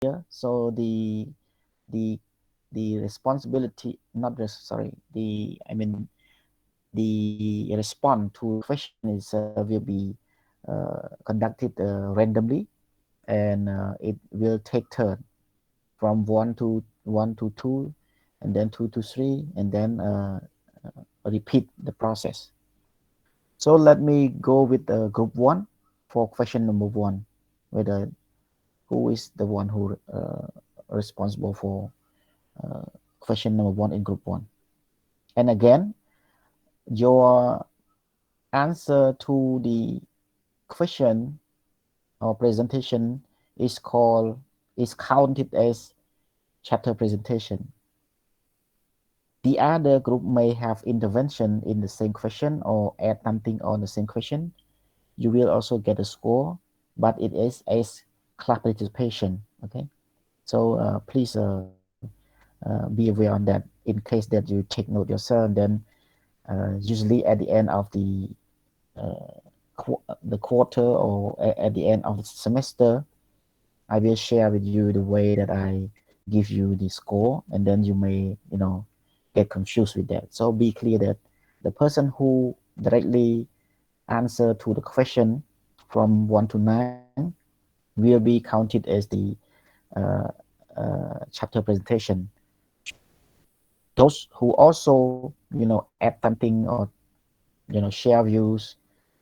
here. So the the responsibility, not the sorry, the I mean the response to the question is will be conducted randomly, and it will take turn from one to two, and then two to three, and then repeat the process. So let me go with group one for question number one, whether who is the one who responsible for uh, question number one in group one. And again, your answer to the question or presentation is called is counted as chapter presentation. The other group may have intervention in the same question or add something on the same question. You will also get a score, but it is as class participation. Okay, so please be aware on that in case that you take note yourself. Then usually at the end of uh, the quarter or at the end of the semester, I will share with you the way that I give you the score, and then you may, get confused with that. So be clear that the person who directly answer to the question from 1 to 9 will be counted as the uh, chapter presentation. Those who also, add something or, share views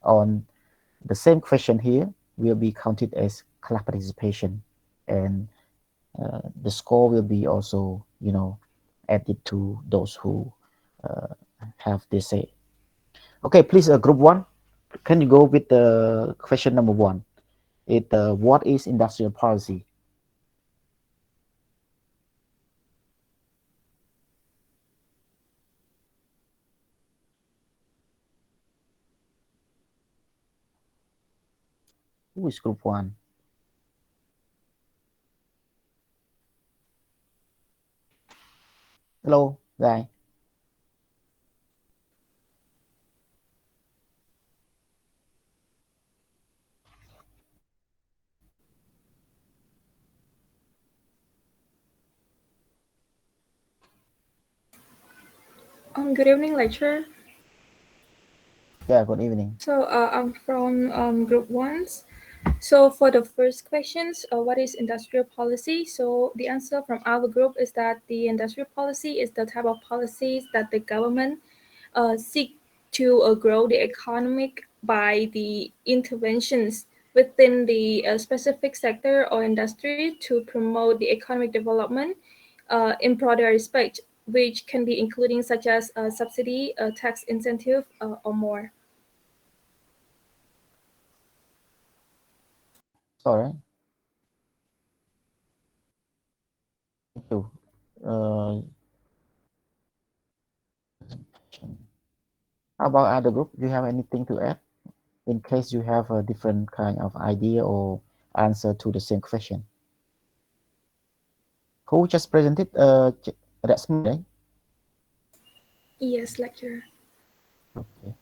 on the same question here will be counted as class participation, and the score will be also, added to those who uh, have this say. Okay, please, group one, can you go with the question number one? What is industrial policy? Who is group one? Hello, guy. Good evening, lecturer. Yeah, good evening. So I'm from group ones. So for the first questions, what is industrial policy? So the answer from our group is that the industrial policy is the type of policies that the government seek to grow the economic by the interventions within the specific sector or industry to promote the economic development in broader respect, which can be including such as subsidy, tax incentive, or more. Sorry, thank you. Uh, how about other group? Do you have anything to add in case you have a different kind of idea or answer to the same question? Who just presented? That's me, right? Yes, lecturer. Okay.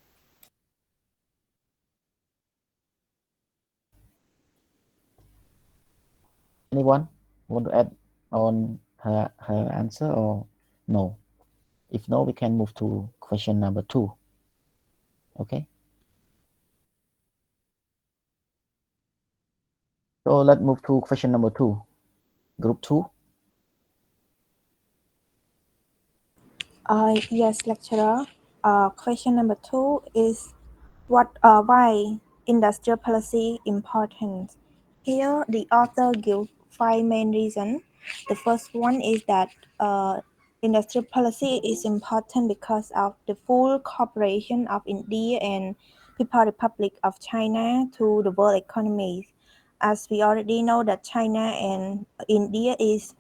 Anyone want to add on her answer or no? If no, we can move to question number two. Okay. So let's move to question number two. Group two. Yes, lecturer. Question number two is why industrial policy important? Here, the author gives five main reasons. The first one is that industrial policy is important because of the full cooperation of India and People Republic of China to the world economy. As we already know that China and India is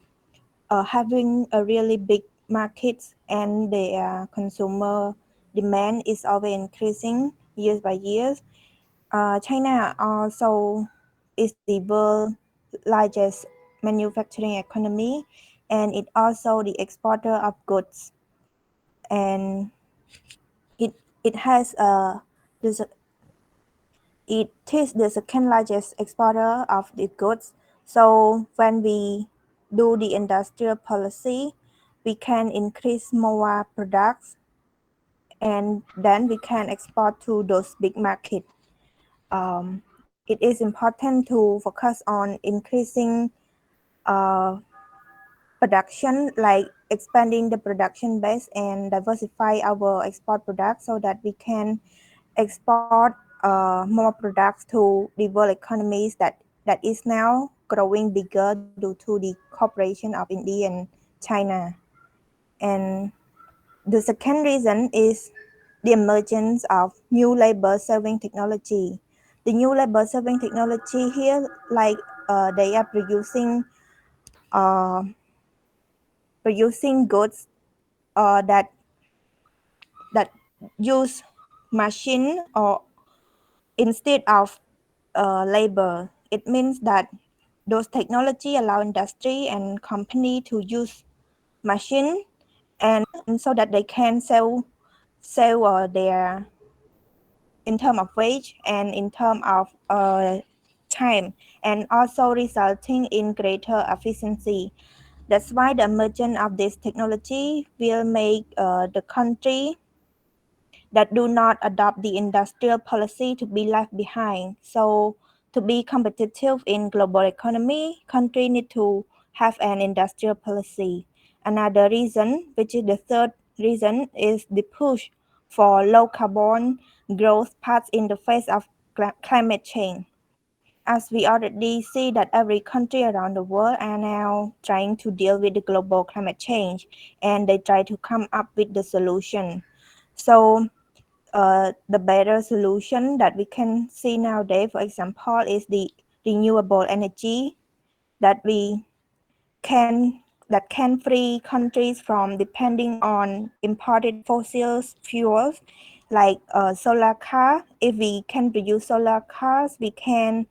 having a really big market and their consumer demand is always increasing years by years. China also is the world largest manufacturing economy, and it also the exporter of goods, and it it has this it is the second largest exporter of the goods So when we do the industrial policy, we can increase more products and then we can export to those big markets. It is important to focus on increasing uh, production, like expanding the production base and diversify our export products so that we can export more products to the world economies that is now growing bigger due to the cooperation of India and China. And the second reason is the emergence of new labor saving technology. The new labor saving technology here, like they are uh, producing goods that that use machine or instead of labor. It means that those technology allow industry and company to use machine and so that they can sell their in term of wage and in term of time, and also resulting in greater efficiency. That's why the emergence of this technology will make the country that do not adopt the industrial policy to be left behind. So to be competitive in global economy, country need to have an industrial policy. Another reason, which is the third reason, is the push for low carbon growth paths in the face of climate change. As we already see that every country around the world are now trying to deal with the global climate change and they try to come up with the solution. So the better solution that we can see nowadays, for example, is the renewable energy that we can that can free countries from depending on imported fossil fuels like solar car. If we can produce solar cars, we can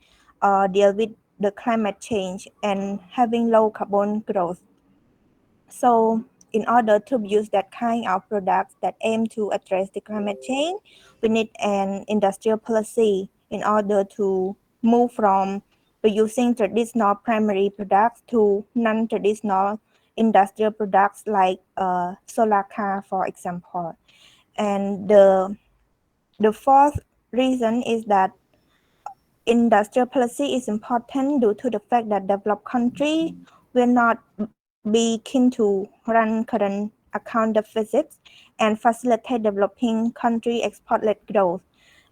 deal with the climate change and having low carbon growth. So in order to use that kind of products that aim to address the climate change, we need an industrial policy in order to move from producing traditional primary products to non-traditional industrial products like solar car, for example. And the fourth reason is that industrial policy is important due to the fact that developed countries will not be keen to run current account deficits and facilitate developing country export-led growth.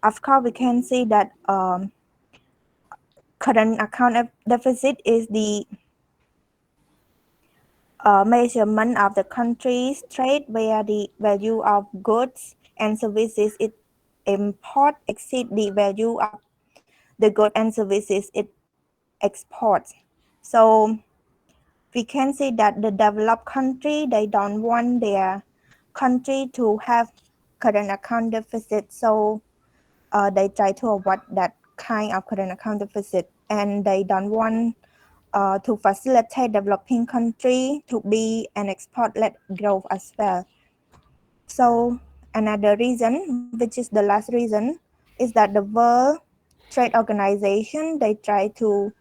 Of course, we can see that current account deficit is the measurement of the country's trade where the value of goods and services it import exceed the value of the goods and services it exports. So we can see that the developed country, they don't want their country to have current account deficit, so they try to avoid that kind of current account deficit, and they don't want to facilitate developing country to be an export-led growth as well. So another reason, which is the last reason, is that the World Trade Organization, they try to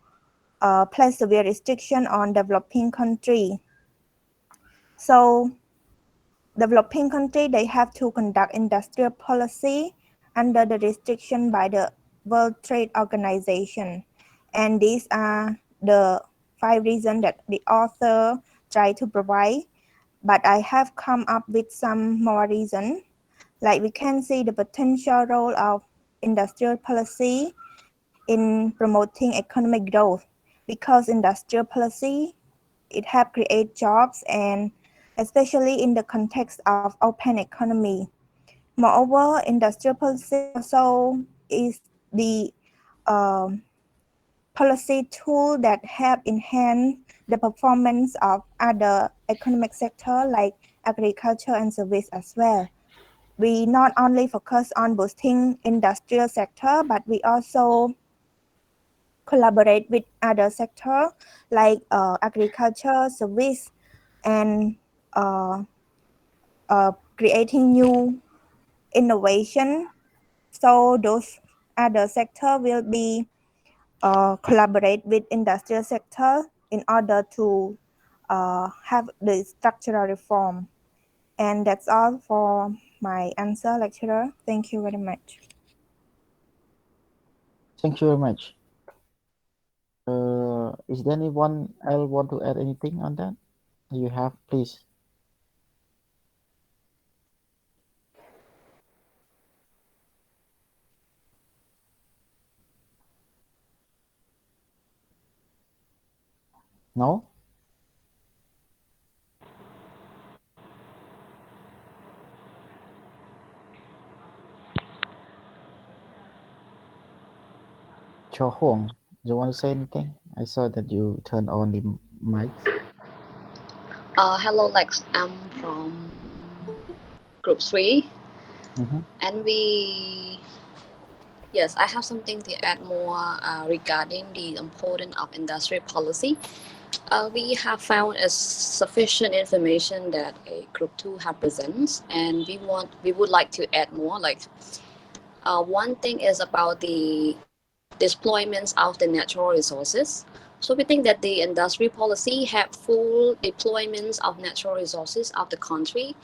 place severe restriction on developing country. So developing country, they have to conduct industrial policy under the restriction by the World Trade Organization. And these are the 5 reasons that the author tried to provide. But I have come up with some more reasons. Like we can see the potential role of industrial policy in promoting economic growth, because industrial policy, it have create jobs and especially in the context of open economy. Moreover, industrial policy also is the um, policy tool that help enhance the performance of other economic sector like agriculture and service as well. We not only focus on boosting industrial sector, but we also collaborate with other sector like agriculture, service, and uh, creating new innovation. So those other sector will be collaborate with industrial sector in order to have the structural reform. And that's all for my answer, lecturer. Thank you very much. Thank you very much. Is there anyone else want to add anything on that? You have, please. No? Cho Hong, do you want to say anything? I saw that you turned on the mics. Hello, Lex. I'm from Group 3, Mm-hmm. and yes, I have something to add more regarding the importance of industry policy. We have found a sufficient information that a Group 2 have presents, and we would like to add more. Like one thing is about the deployments of the natural resources. So we think that the industry policy have full deployments of natural resources of the country,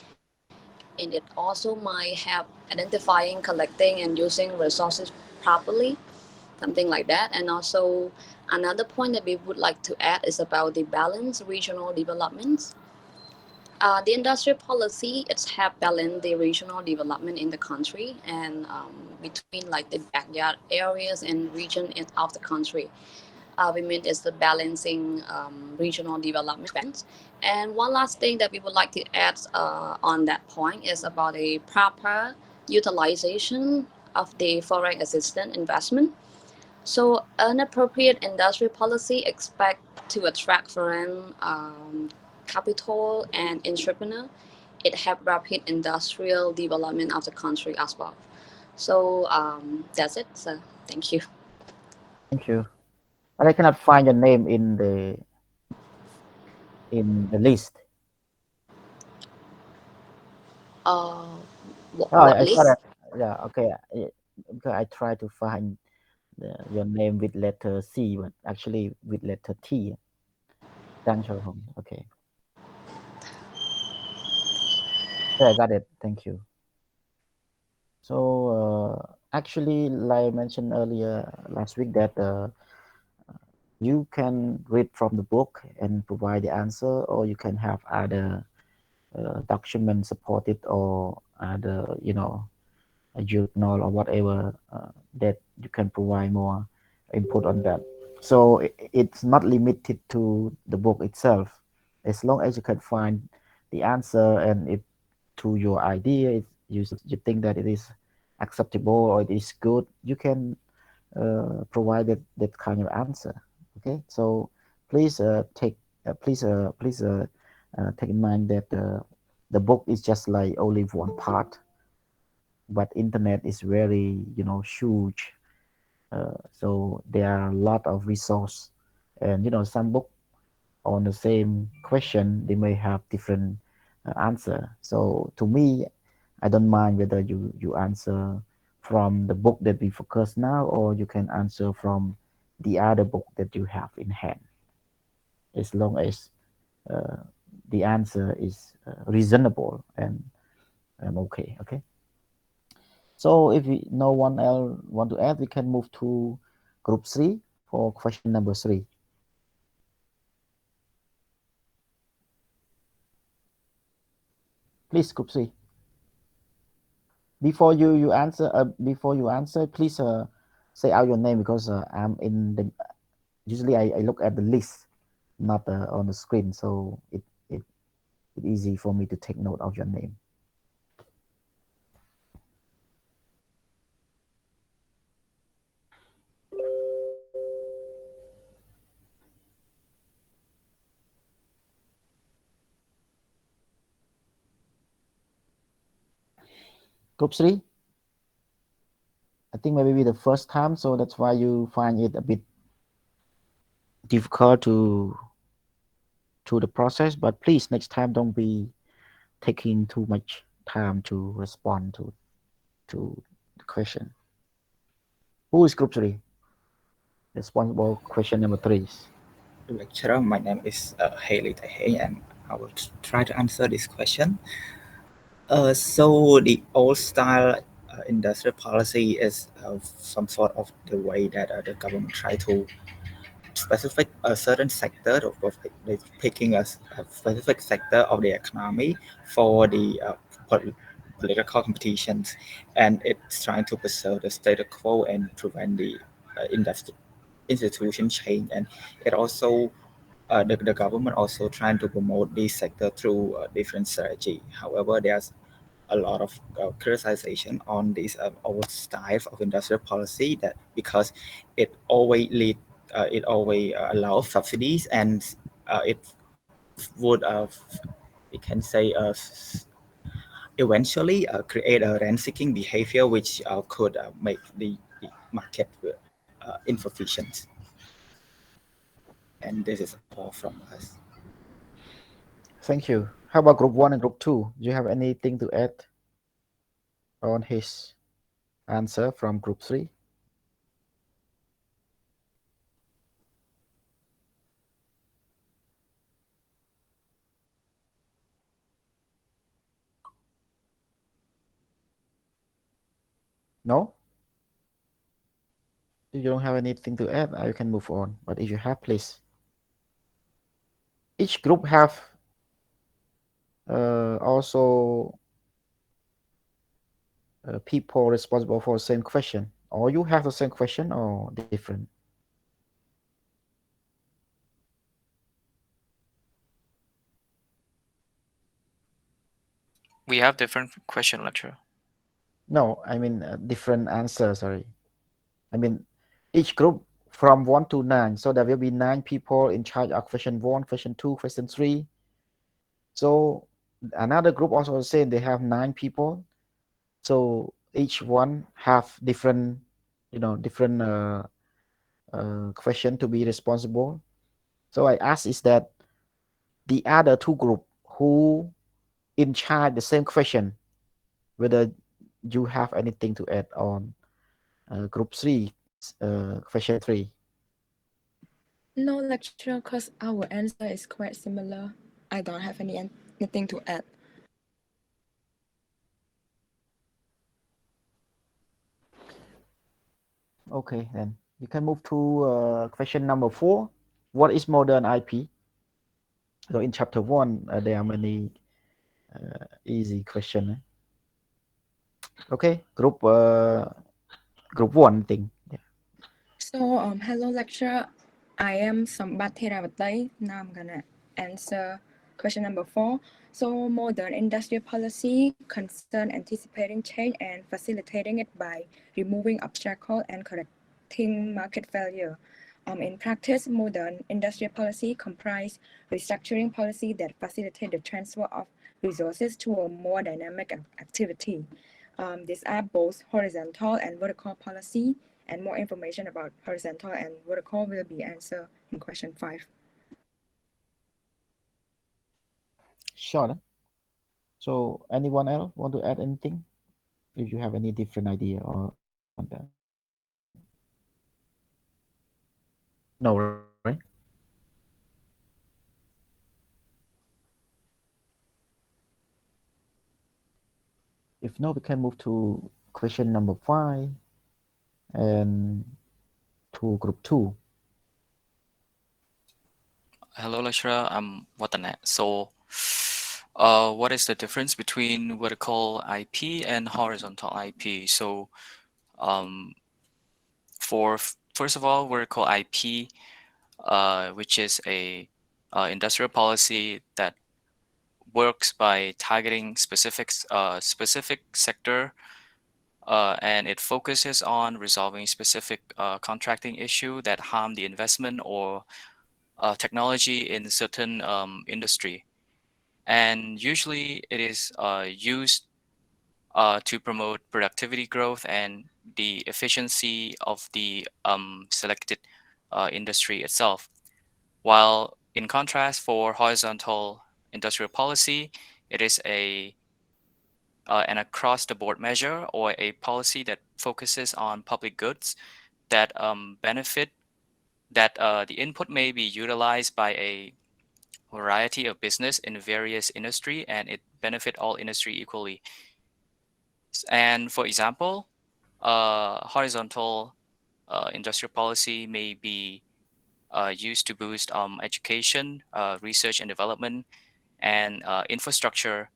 and it also might have identifying, collecting, and using resources properly, something like that. And also another point that we would like to add is about the balanced regional developments. The industrial policy it's have balanced the regional development in the country and between like the backyard areas and region of the country. We mean is the balancing regional development spans. And one last thing that we would like to add on that point is about a proper utilization of the foreign assistance investment. So an appropriate industrial policy expect to attract foreign capital and entrepreneur. It have rapid industrial development of the country as well. So that's it. So thank you. Thank you. But I cannot find your name in the list. Uh, Oh, what I saw list? that. Yeah, okay. Because I try to find your name with letter C, but actually with letter T. Dang Cho Hong. Okay. Yeah, I got it. Thank you. So actually, like I mentioned earlier last week, that you can read from the book and provide the answer, or you can have other document support it, or other, a journal or whatever that you can provide more input on that. So it's not limited to the book itself. As long as you can find the answer, and if to your idea, if you think that it is acceptable or it is good, you can provide that kind of answer. Okay, so please take in mind that the book is just like only one part, but internet is very huge. So there are a lot of resource, and some book on the same question they may have different answer. So to me, I don't mind whether you answer from the book that we focus now, or you can answer from the other book that you have in hand, as long as uh, the answer is reasonable and okay. Okay. So if no one else want to add, we can move to group 3 for question number 3. Please, group 3. Before you answer, please say out your name, because I'm in the. Usually, I look at the list, not on the screen, so it easy for me to take note of your name. Group 3. I think maybe the first time, so that's why you find it a bit difficult to the process. But please, next time, don't be taking too much time to respond to the question. Who is group 3? responsible question number three. Lecturer, my name is Haley Tahe, and I will try to answer this question. So the old style industrial policy is some sort of the way that the government try to specific a certain sector of like picking a specific sector of the economy for the political competitions, and it's trying to preserve the status quo and prevent the institution change, and it also the government also trying to promote this sector through different strategy. However, there's a lot of criticization on this old style of industrial policy that because it always allows subsidies, and it would we can say eventually create a rent-seeking behavior which could make the market insufficient. And this is all from us. Thank you. How about group one and group two? Do you have anything to add on his answer from group three? No? If you don't have anything to add, you can move on. But if you have, please. Each group have also people responsible for the same question, or you have the same question or different. We have different question, lecturer. No, I mean different answer. Sorry, I mean each group from 1 to 9. So there will be 9 people in charge of question one, question two, question three. So another group also the same. They have 9 people. So each one have different, different question to be responsible. So I ask is that the other two group who in charge the same question, whether you have anything to add on group three, question three. No lecture, because our answer is quite similar. I don't have anything to add. Okay, then you can move to question number 4. What is modern IP? So in chapter 1, there are many easy questions. Okay, group 1 thing. Yeah. So, hello lecturer. I am Sambat Theravattai. Now I'm gonna answer question number 4. So, modern industrial policy concern anticipating change and facilitating it by removing obstacles and correcting market failure. In practice, modern industrial policy comprise restructuring policy that facilitate the transfer of resources to a more dynamic activity. These are both horizontal and vertical policy, and more information about horizontal and vertical will be answered in question 5. Sure. So anyone else want to add anything? If you have any different idea on that. No, right? If no, we can move to question number 5 and to group 2. Hello, lecturer. I'm Watane. So, what is the difference between vertical IP and horizontal IP? So, um, first of all, vertical IP, which is a industrial policy that works by targeting specific sector, and it focuses on resolving specific contracting issue that harm the investment or technology in certain industry. And usually it is used to promote productivity growth and the efficiency of the selected industry itself. While in contrast, for horizontal industrial policy, it is an across the board measure or a policy that focuses on public goods that benefit that the input may be utilized by a variety of business in various industry and it benefit all industry equally. And for example, horizontal industrial policy may be used to boost education, research and development, and infrastructure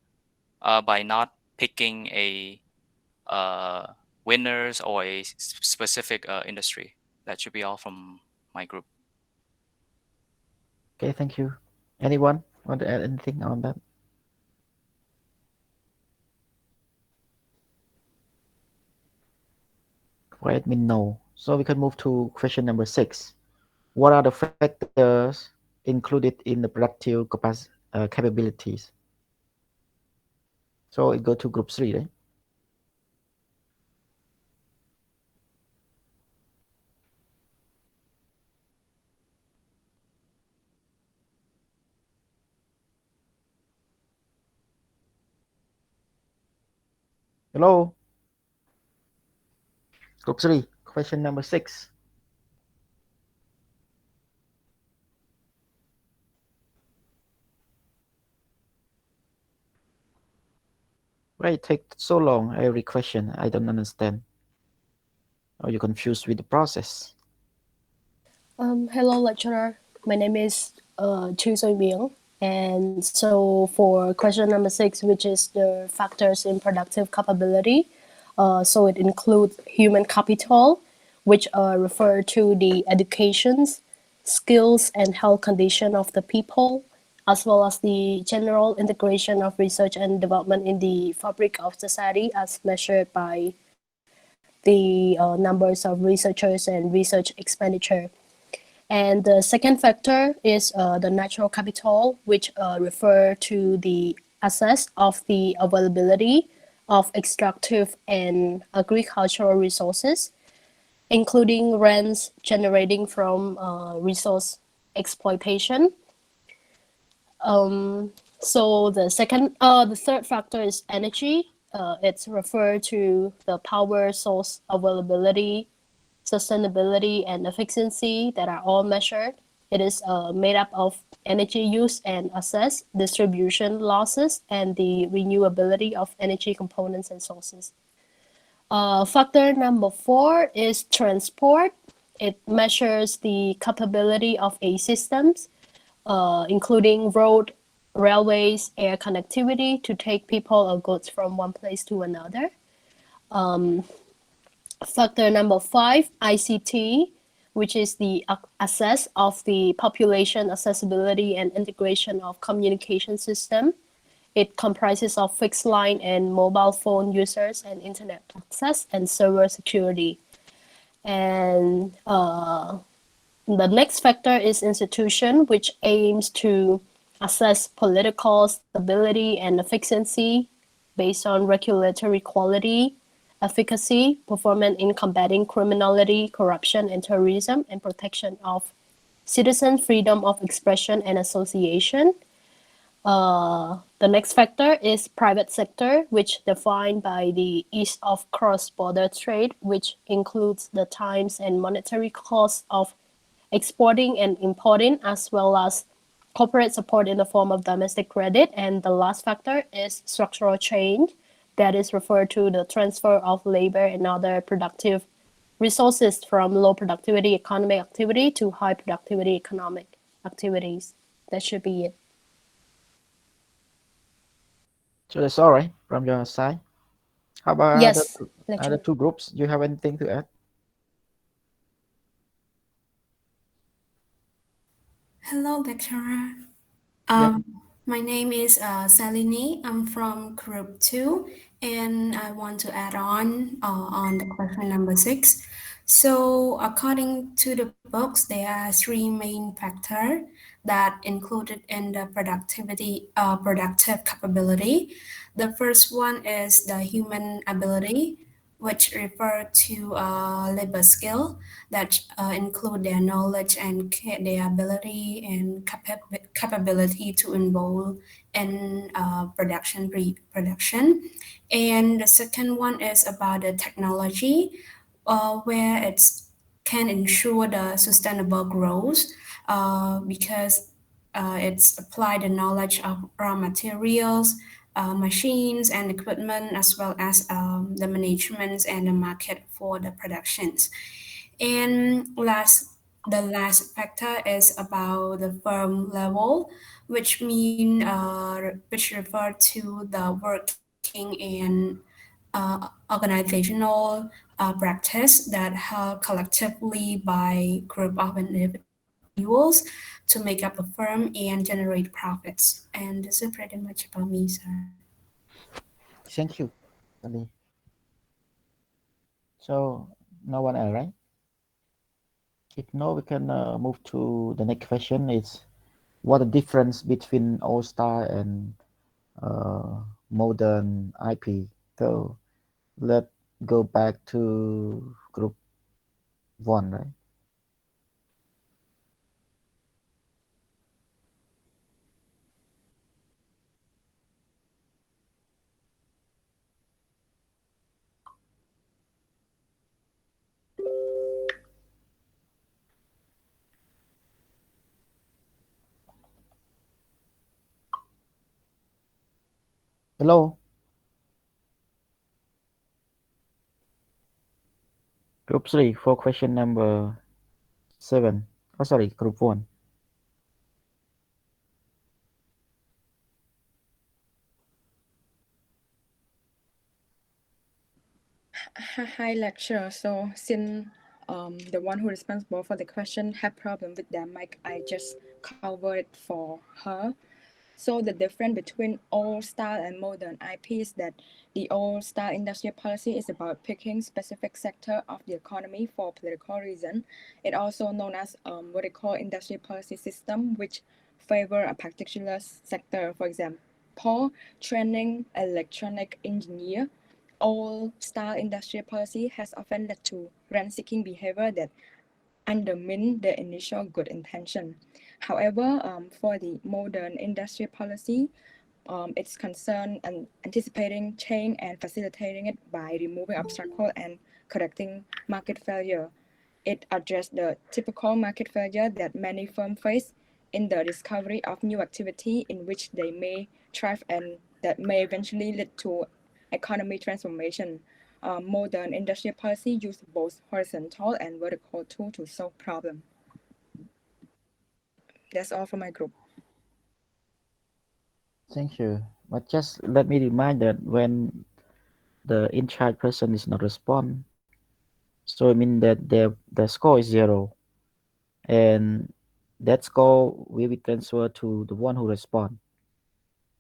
by not picking a uh, winners or a specific industry. That should be all from my group. Okay, thank you. Anyone want to add anything on that? Let me know. So we can move to question number 6. What are the factors included in the productive capabilities? So it go to group 3, right? Hello, group 3, question number 6. Why it take so long every question? I don't understand. Are you confused with the process? Hello, lecturer. My name is Chu Soy Miang. And so for question number 6, which is the factors in productive capability, so it includes human capital, which refer to the educations, skills, and health condition of the people, as well as the general integration of research and development in the fabric of society as measured by the numbers of researchers and research expenditure. And the second factor is the natural capital, which refer to the assess of the availability of extractive and agricultural resources, including rents generating from resource exploitation. So the third factor is energy. It's referred to the power source availability, sustainability, and efficiency that are all measured. It is made up of energy use and access, distribution losses, and the renewability of energy components and sources. Factor number 4 is transport. It measures the capability of a systems, including road, railways, air connectivity to take people or goods from one place to another. Factor number 5, ICT, which is the access of the population accessibility and integration of communication system. It comprises of fixed line and mobile phone users and internet access and server security. And the next factor is institution, which aims to assess political stability and efficiency based on regulatory quality, efficacy, performance in combating criminality, corruption, and terrorism, and protection of citizen freedom of expression and association. The next factor is private sector, which defined by the ease of cross-border trade, which includes the times and monetary costs of exporting and importing, as well as corporate support in the form of domestic credit. And the last factor is structural change, that is referred to the transfer of labor and other productive resources from low productivity economic activity to high productivity economic activities. That should be it. So that's all right from your side. How about Yes, other lecturer. two groups? Do you have anything to add? Hello, lecturer. Yep. My name is Salini. I'm from Group 2, and I want to add on the question number 6. So, according to the books, there are three main factors that included in the productive capability. The first one is the human ability, which refer to labor skill that include their knowledge and their ability and capability to involve in production. And the second one is about the technology, where it's can ensure the sustainable growth because it's applied the knowledge of raw materials, machines and equipment, as well as the management and the market for the productions. And the last factor is about the firm level, which refer to the working and organizational practice that held collectively by group of individuals to make up a firm and generate profits. And this is pretty much about me, sir. Thank you, Ali. So no one else, right? If no, we can move to the next question. Is what the difference between All Star and modern IP? So let's go back to group one, right? Hello, group three for question number 7. Oh, sorry, group one. Hi, lecturer. So since the one who responsible for the question had problem with their mic, I just covered it for her. So the difference between old style and modern IP is that the old style industrial policy is about picking specific sector of the economy for political reason. It also known as what they call industrial policy system, which favor a particular sector. For example, training electronic engineer. Old style industrial policy has often led to rent-seeking behavior that undermine the initial good intention. However, for the modern industrial policy, it's concerned and anticipating change and facilitating it by removing obstacle and correcting market failure. It addressed the typical market failure that many firms face in the discovery of new activity in which they may thrive and that may eventually lead to economy transformation. Modern industrial policy use both horizontal and vertical tools to solve problems. That's all for my group. Thank you. But just let me remind that when the in charge person is not respond, so I mean that the score is 0, and that score will be transferred to the one who respond.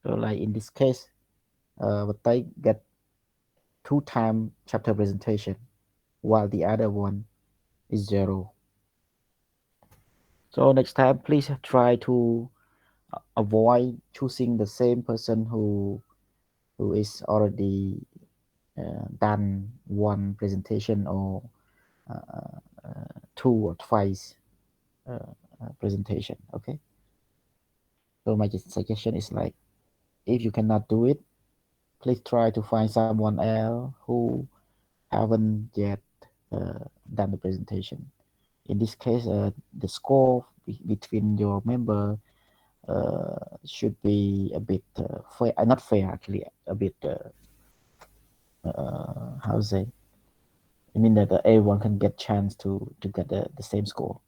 So like in this case, what I get 2 time chapter presentation, while the other one is 0. So next time, please try to avoid choosing the same person who is already done one presentation or uh, 2 or twice presentation. Okay. So my suggestion is like, if you cannot do it, please try to find someone else who haven't yet done the presentation. In this case, the score between your member should be a bit fair, not fair actually, a bit how to say. I mean that everyone can get chance to get the same score.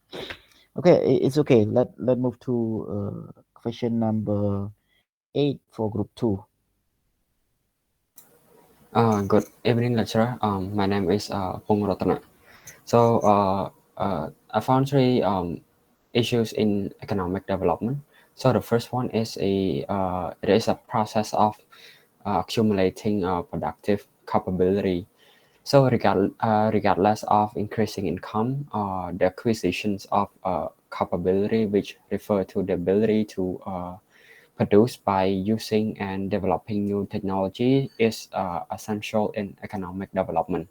Okay, it's okay. Let move to question number 8 for group 2. Good evening, lecturer. My name is Pung Rotana. So, I found three issues in economic development. So the first one is it is a process of accumulating productive capability. So regardless of increasing income, the acquisitions of capability, which refer to the ability to produced by using and developing new technology, is essential in economic development.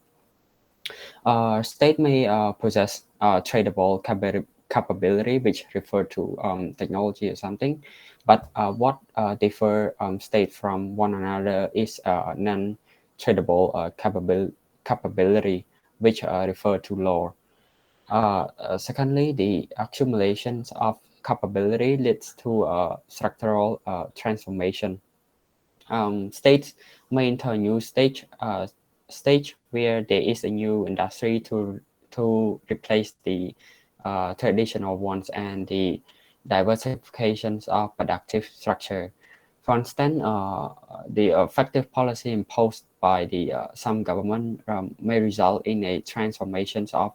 State may possess tradable capability, which refer to technology or something, but what differ state from one another is non-tradable capability, which refer to law. Secondly, the accumulations of capability leads to structural transformation. States may enter a new stage where there is a new industry to replace the traditional ones and the diversifications of productive structure. For instance, the effective policy imposed by the some government may result in a transformation of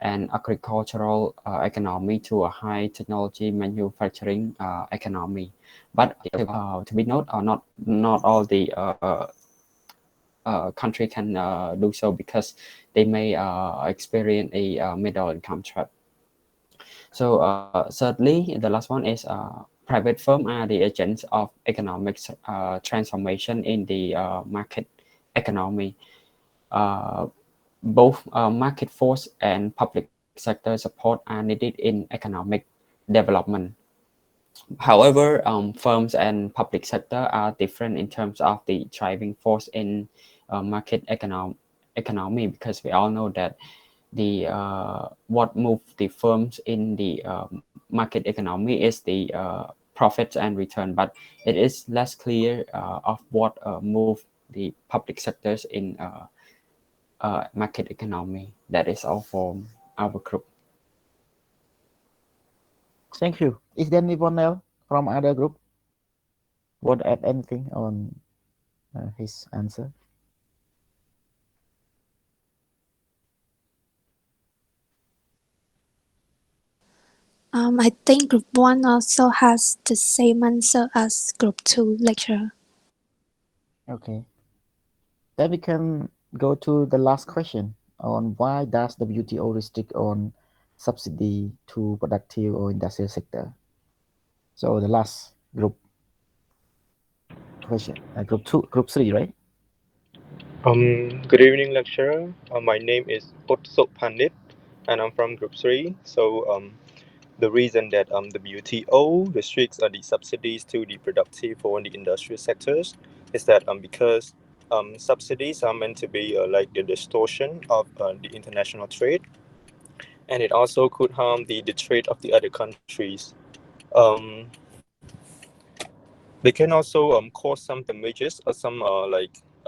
an agricultural economy to a high technology manufacturing economy. But to be noted, not all the country can do so because they may experience a middle income trap. So thirdly, the last one is private firms are the agents of economic transformation in the market economy. Uh, both market force and public sector support are needed in economic development. However, firms and public sector are different in terms of the driving force in market economy because we all know that the what move the firms in the market economy is the profits and return, but it is less clear of what move the public sectors in market economy. That is all from our group. Thank you. Is there anyone else from other group want to add anything on his answer? I think group 1 also has the same answer as group 2 lecturer. Okay. Then we can go to the last question on why does WTO restrict on subsidy to productive or industrial sector? So the last group question, group 3, right? Good evening, lecturer. My name is Utsuk Pandit, and I'm from Group 3. So, the reason that the WTO restricts the subsidies to the productive or the industrial sectors is that because subsidies are meant to be like the distortion of the international trade, and it also could harm the trade of the other countries. Um, they can also cause some damages or some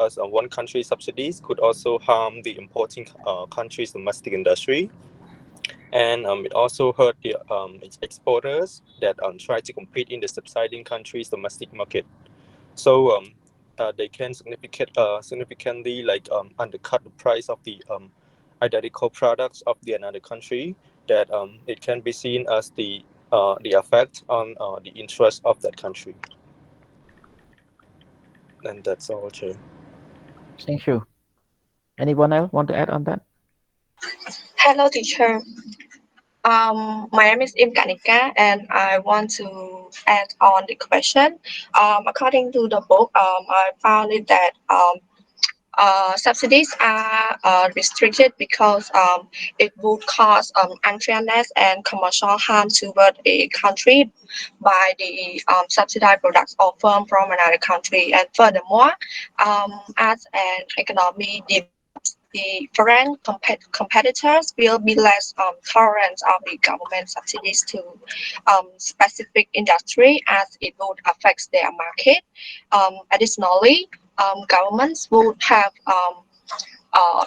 as one country's subsidies could also harm the importing country's domestic industry, and it also hurt the exporters that try to compete in the subsiding country's domestic market. So they can significantly undercut the price of the identical products of the another country. That it can be seen as the effect on the interest of that country. And that's all, Chair. Thank you. Anyone else want to add on that? Hello, teacher. My name is Imkanika, and I want to add on the question. According to the book, I found it that subsidies are restricted because it would cause unfairness and commercial harm toward a country by the subsidized products or firm from another country. And furthermore, as an economy develops, the foreign competitors will be less tolerant of the government subsidies to specific industry as it would affect their market. Additionally, governments would have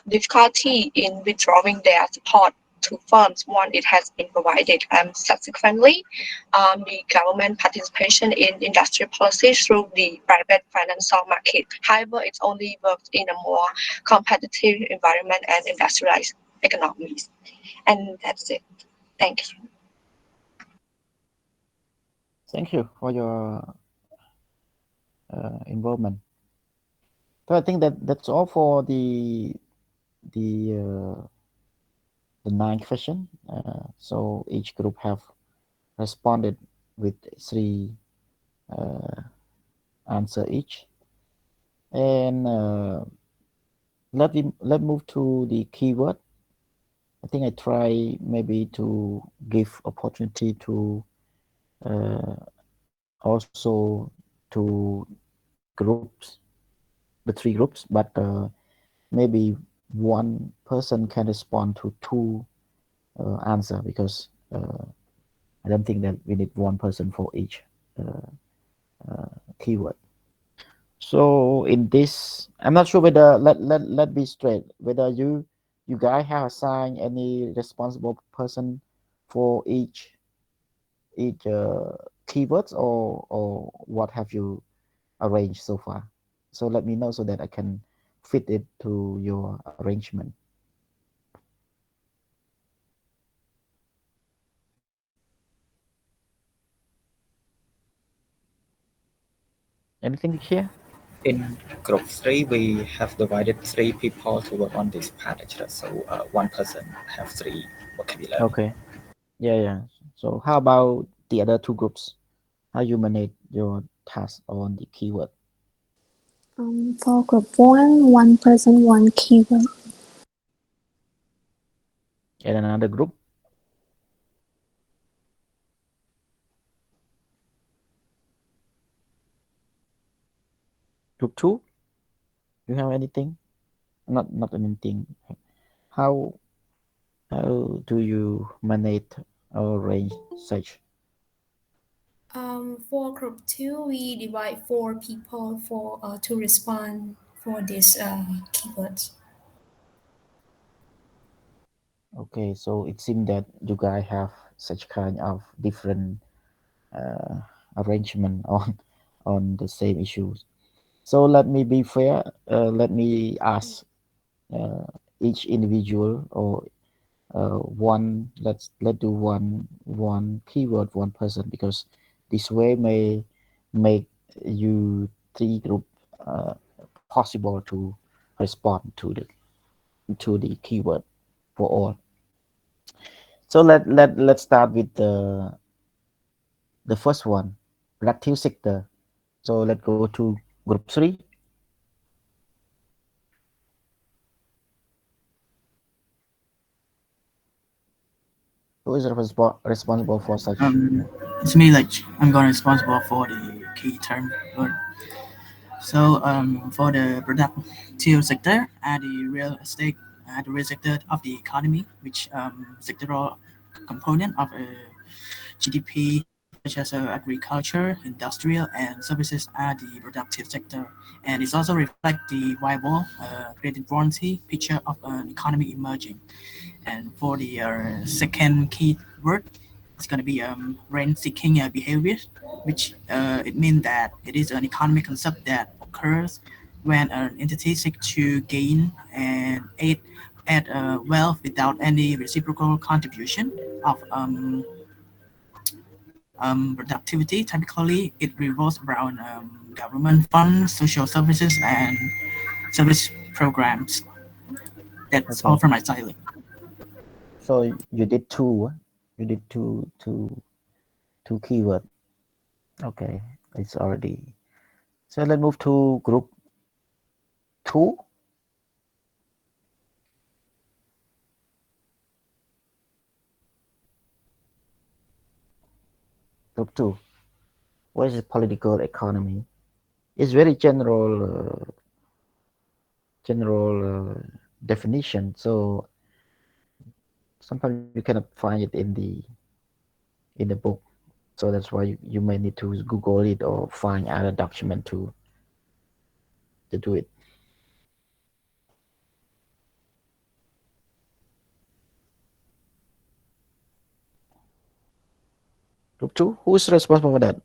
difficulty in withdrawing their support to firms once it has been provided. And subsequently, the government participation in industrial policy through the private financial market. However, it only works in a more competitive environment and industrialized economies. And that's it. Thank you. Thank you for your involvement. So I think that that's all for the uh, the ninth question. So each group have responded with three answer each, and let move to the keyword. I think I try maybe to give opportunity to uh, also to the groups, the three groups, but maybe one person can respond to two answer because I don't think that we need one person for each keyword. So in this, I'm not sure whether let be straight whether you guys have assigned any responsible person for each keywords or what have you arranged so far. So let me know so that I can fit it to your arrangement. Anything to share? In group three, we have divided three people to work on this part. So one person have three vocabulary. Okay. Yeah. So how about the other two groups? How you manage your task on the keyword? For group one person, one keyword. And another group? Group two? You have anything? Not anything. How how do you manage or arrange such? For group two, we divide four people for to respond for these keywords. Okay, so it seems that you guys have such kind of different uh, arrangement on the same issues. So let me be fair. Let me ask uh, each individual or one. Let do one keyword, one person, because this way may make you three group uh, possible to respond to the keyword for all. So let's start with the first one, productive sector. So let's go to group three. Who is responsible for such? It's me, like I'm going responsible for the key term word. So for the productive sector, the real estate, the real sector of the economy, which sectoral component of GDP, such as agriculture, industrial, and services are the productive sector, and it also reflects the viable, creative warranty picture of an economy emerging. And for the second key word, it's going to be rent-seeking behavior, which it means that it is an economic concept that occurs when an entity seeks to gain and add wealth without any reciprocal contribution of productivity. Typically, it revolves around government funds, social services, and service programs. That's all Okay. from my side. So you did two. You did two keyword. Okay, it's already. So let's move to group two. Group two. What is political economy? It's very general definition. So sometimes you cannot find it in the book. So that's why you may need to Google it or find other document to do it. Group two, who's responsible for that?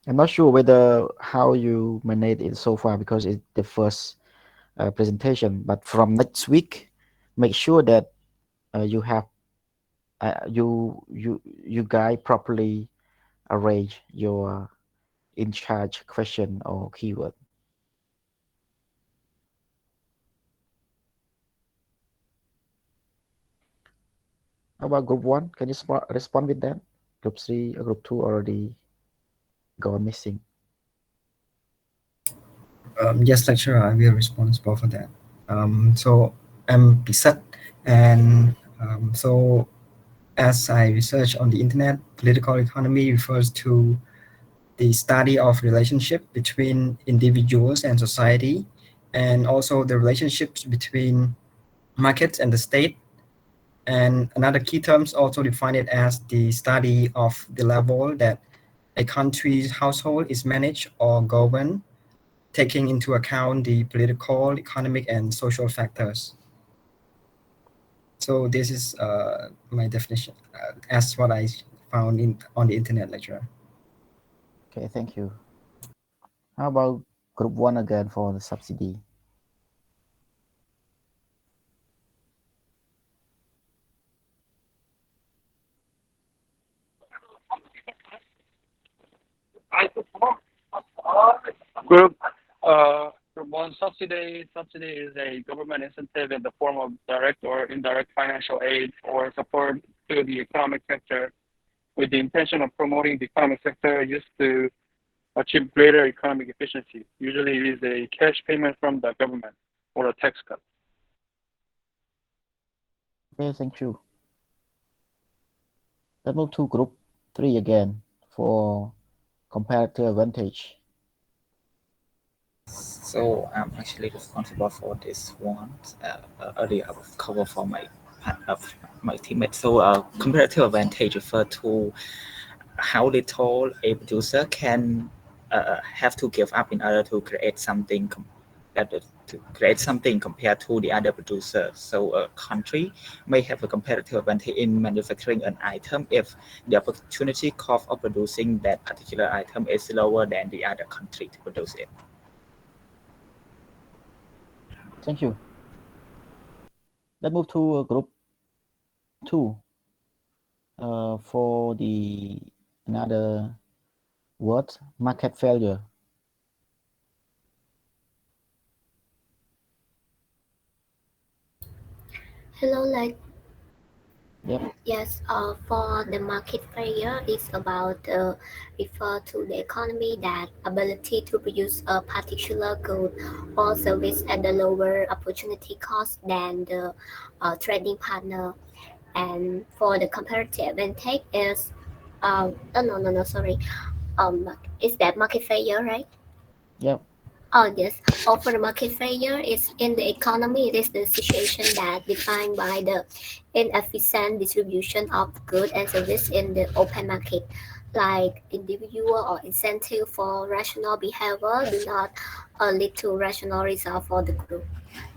I'm not sure whether how you manage it so far because it's the first presentation. But from next week, make sure that you have you guys properly arrange your in charge question or keyword. How about group one? Can you respond with that? Group three or group two already gone missing. Yes, lecturer, I will responsible for that. So I'm Pichta, and so as I research on the internet, political economy refers to the study of relationship between individuals and society, and also the relationships between markets and the state. And another key terms also define it as the study of the level that a country's household is managed or governed, taking into account the political, economic, and social factors. So this is my definition as what I found on the internet lecture. Okay, thank you. How about group one again for the subsidy? Group Group one subsidy is a government incentive in the form of direct or indirect financial aid or support to the economic sector with the intention of promoting the economic sector used to achieve greater economic efficiency. Usually it is a cash payment from the government or a tax cut. Okay, thank you. Let's move to group three again for comparative advantage. So I'm actually responsible for this one. Earlier I was covered for my teammates. So comparative advantage refer to how little a producer can have to give up in order to create something to create something compared to the other producer. So a country may have a competitive advantage in manufacturing an item if the opportunity cost of producing that particular item is lower than the other country to produce it. Thank you. Let's move to group two for the another word, market failure. Hello, like Yep. yes, for the market failure, it's about refer to the economy that ability to produce a particular good or service at a lower opportunity cost than the trading partner. And for the comparative advantage is, no, sorry, is that market failure, right? Yep. Oh, yes. For the market failure is in the economy. It is the situation that defined by the inefficient distribution of goods and service in the open market, like individual or incentive for rational behavior do not lead to rational result for the group.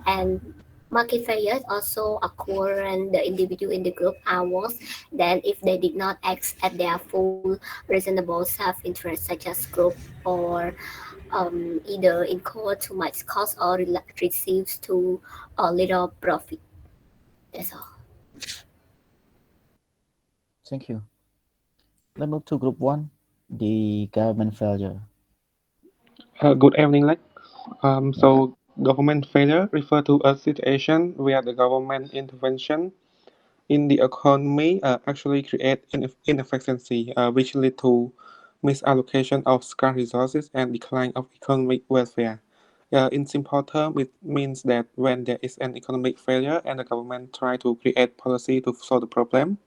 And market failures also occur when the individual in the group are worse than if they did not act at their full reasonable self-interest, such as group or either incur too much cost or receives too little profit. That's all. Thank you. Let's move to group one, the government failure. Good evening, Lex. Yep. So government failure refer to a situation where the government intervention in the economy actually create inefficiency, which lead to misallocation of scarce resources and decline of economic welfare. In simple terms, it means that when there is an economic failure and the government try to create policy to solve the problem,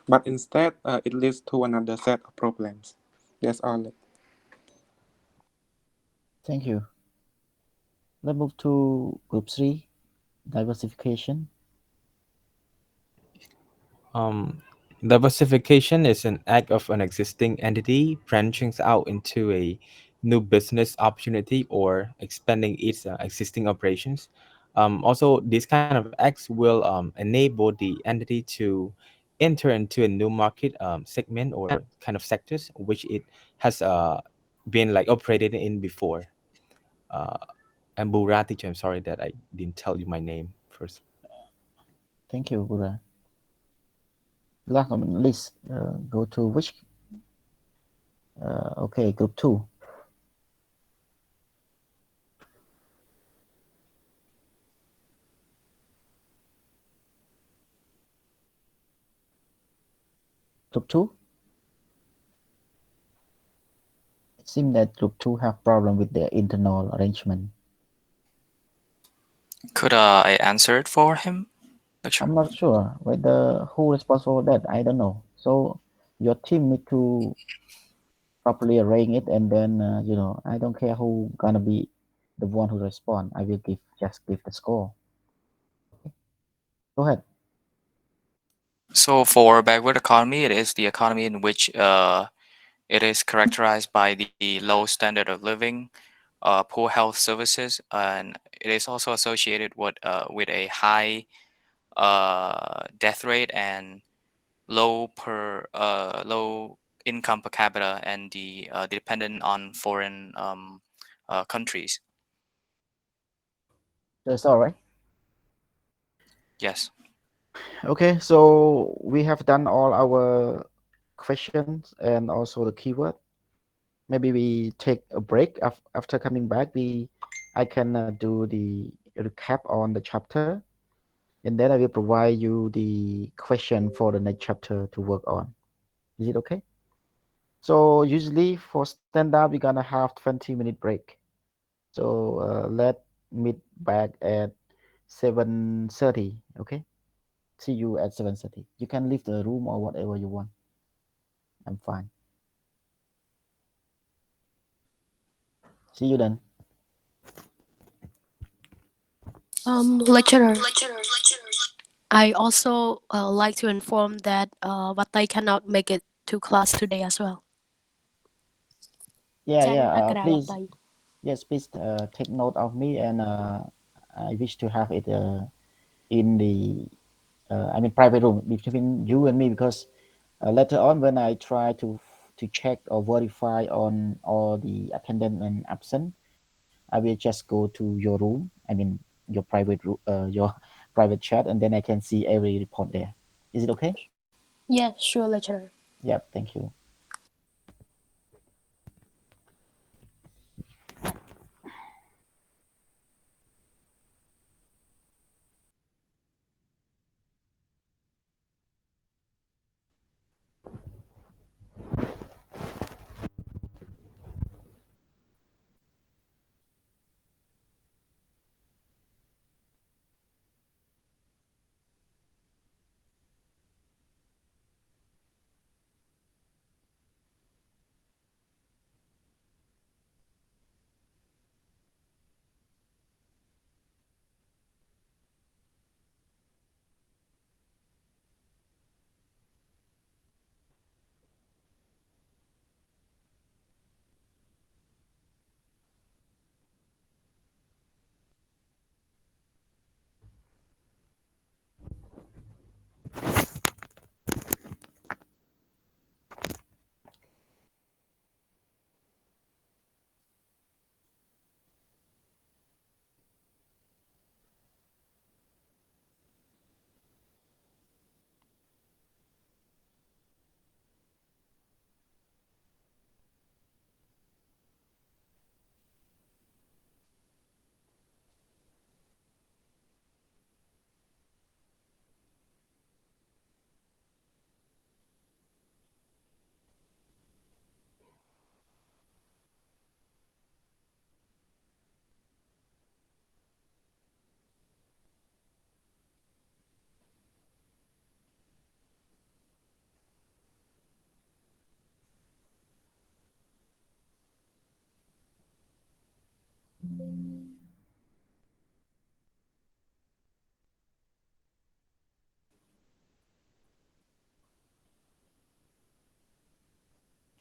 but instead it leads to another set of problems. That's all. Thank you. Let's move to group three, diversification. Diversification is an act of an existing entity branching out into a new business opportunity or expanding its existing operations. Also, these kind of acts will enable the entity to enter into a new market segment or kind of sectors which it has been like operated in before. Uh, and Burati, I'm sorry that I didn't tell you my name first. Thank you, Gura. Last but not least, go to which? Okay, group two. Group two. It seems that group two have problem with their internal arrangement. Could I answer it for him? I'm not sure whether who responsible for that. I don't know. So your team need to properly arrange it, and then I don't care who gonna be the one who respond. I will give the score. Okay, go ahead. So for backward economy, it is the economy in which it is characterized by the low standard of living, poor health services, and it is also associated with a high death rate and low income per capita, and the dependent on foreign countries. That's all right. Yes. Okay, so we have done all our questions and also the keyword. Maybe we take a break after coming back. I can do the recap on the chapter, and then I will provide you the question for the next chapter to work on. Is it okay? So usually for stand up, we're gonna have 20-minute break. So let meet back at 7:30. Okay. See you at 7:30. You can leave the room or whatever you want. I'm fine. See you then. Lecturer, I also like to inform that Watai cannot make it to class today as well. Yeah, Chan yeah. Akara Please, Watai. yes, please take note of me, and I wish to have it in the, I mean, private room between you and me, because later on when I try to check or verify on all the attendant and absent, I will just go to your room. I mean, your private room, your private chat, and then I can see every report there. Is it okay? Yeah, sure, lecturer. Yep. Thank you.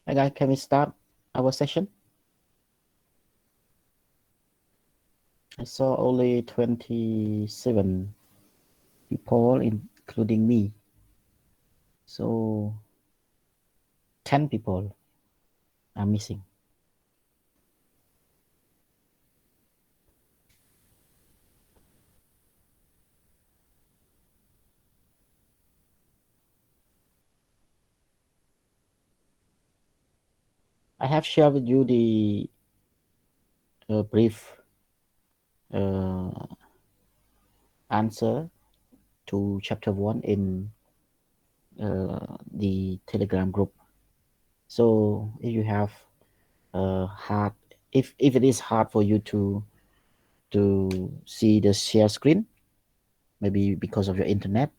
Hi guys, can we start our session? I saw only 27 people, including me. So 10 people are missing. I have shared with you the brief uh, answer to chapter 1 in the Telegram group. So if you have hard, if it is hard for you to see the share screen, maybe because of your internet,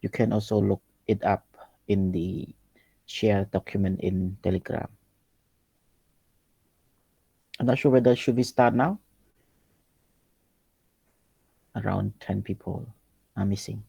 you can also look it up in the share document in Telegram. I'm not sure whether should we start now. around 10 people are missing.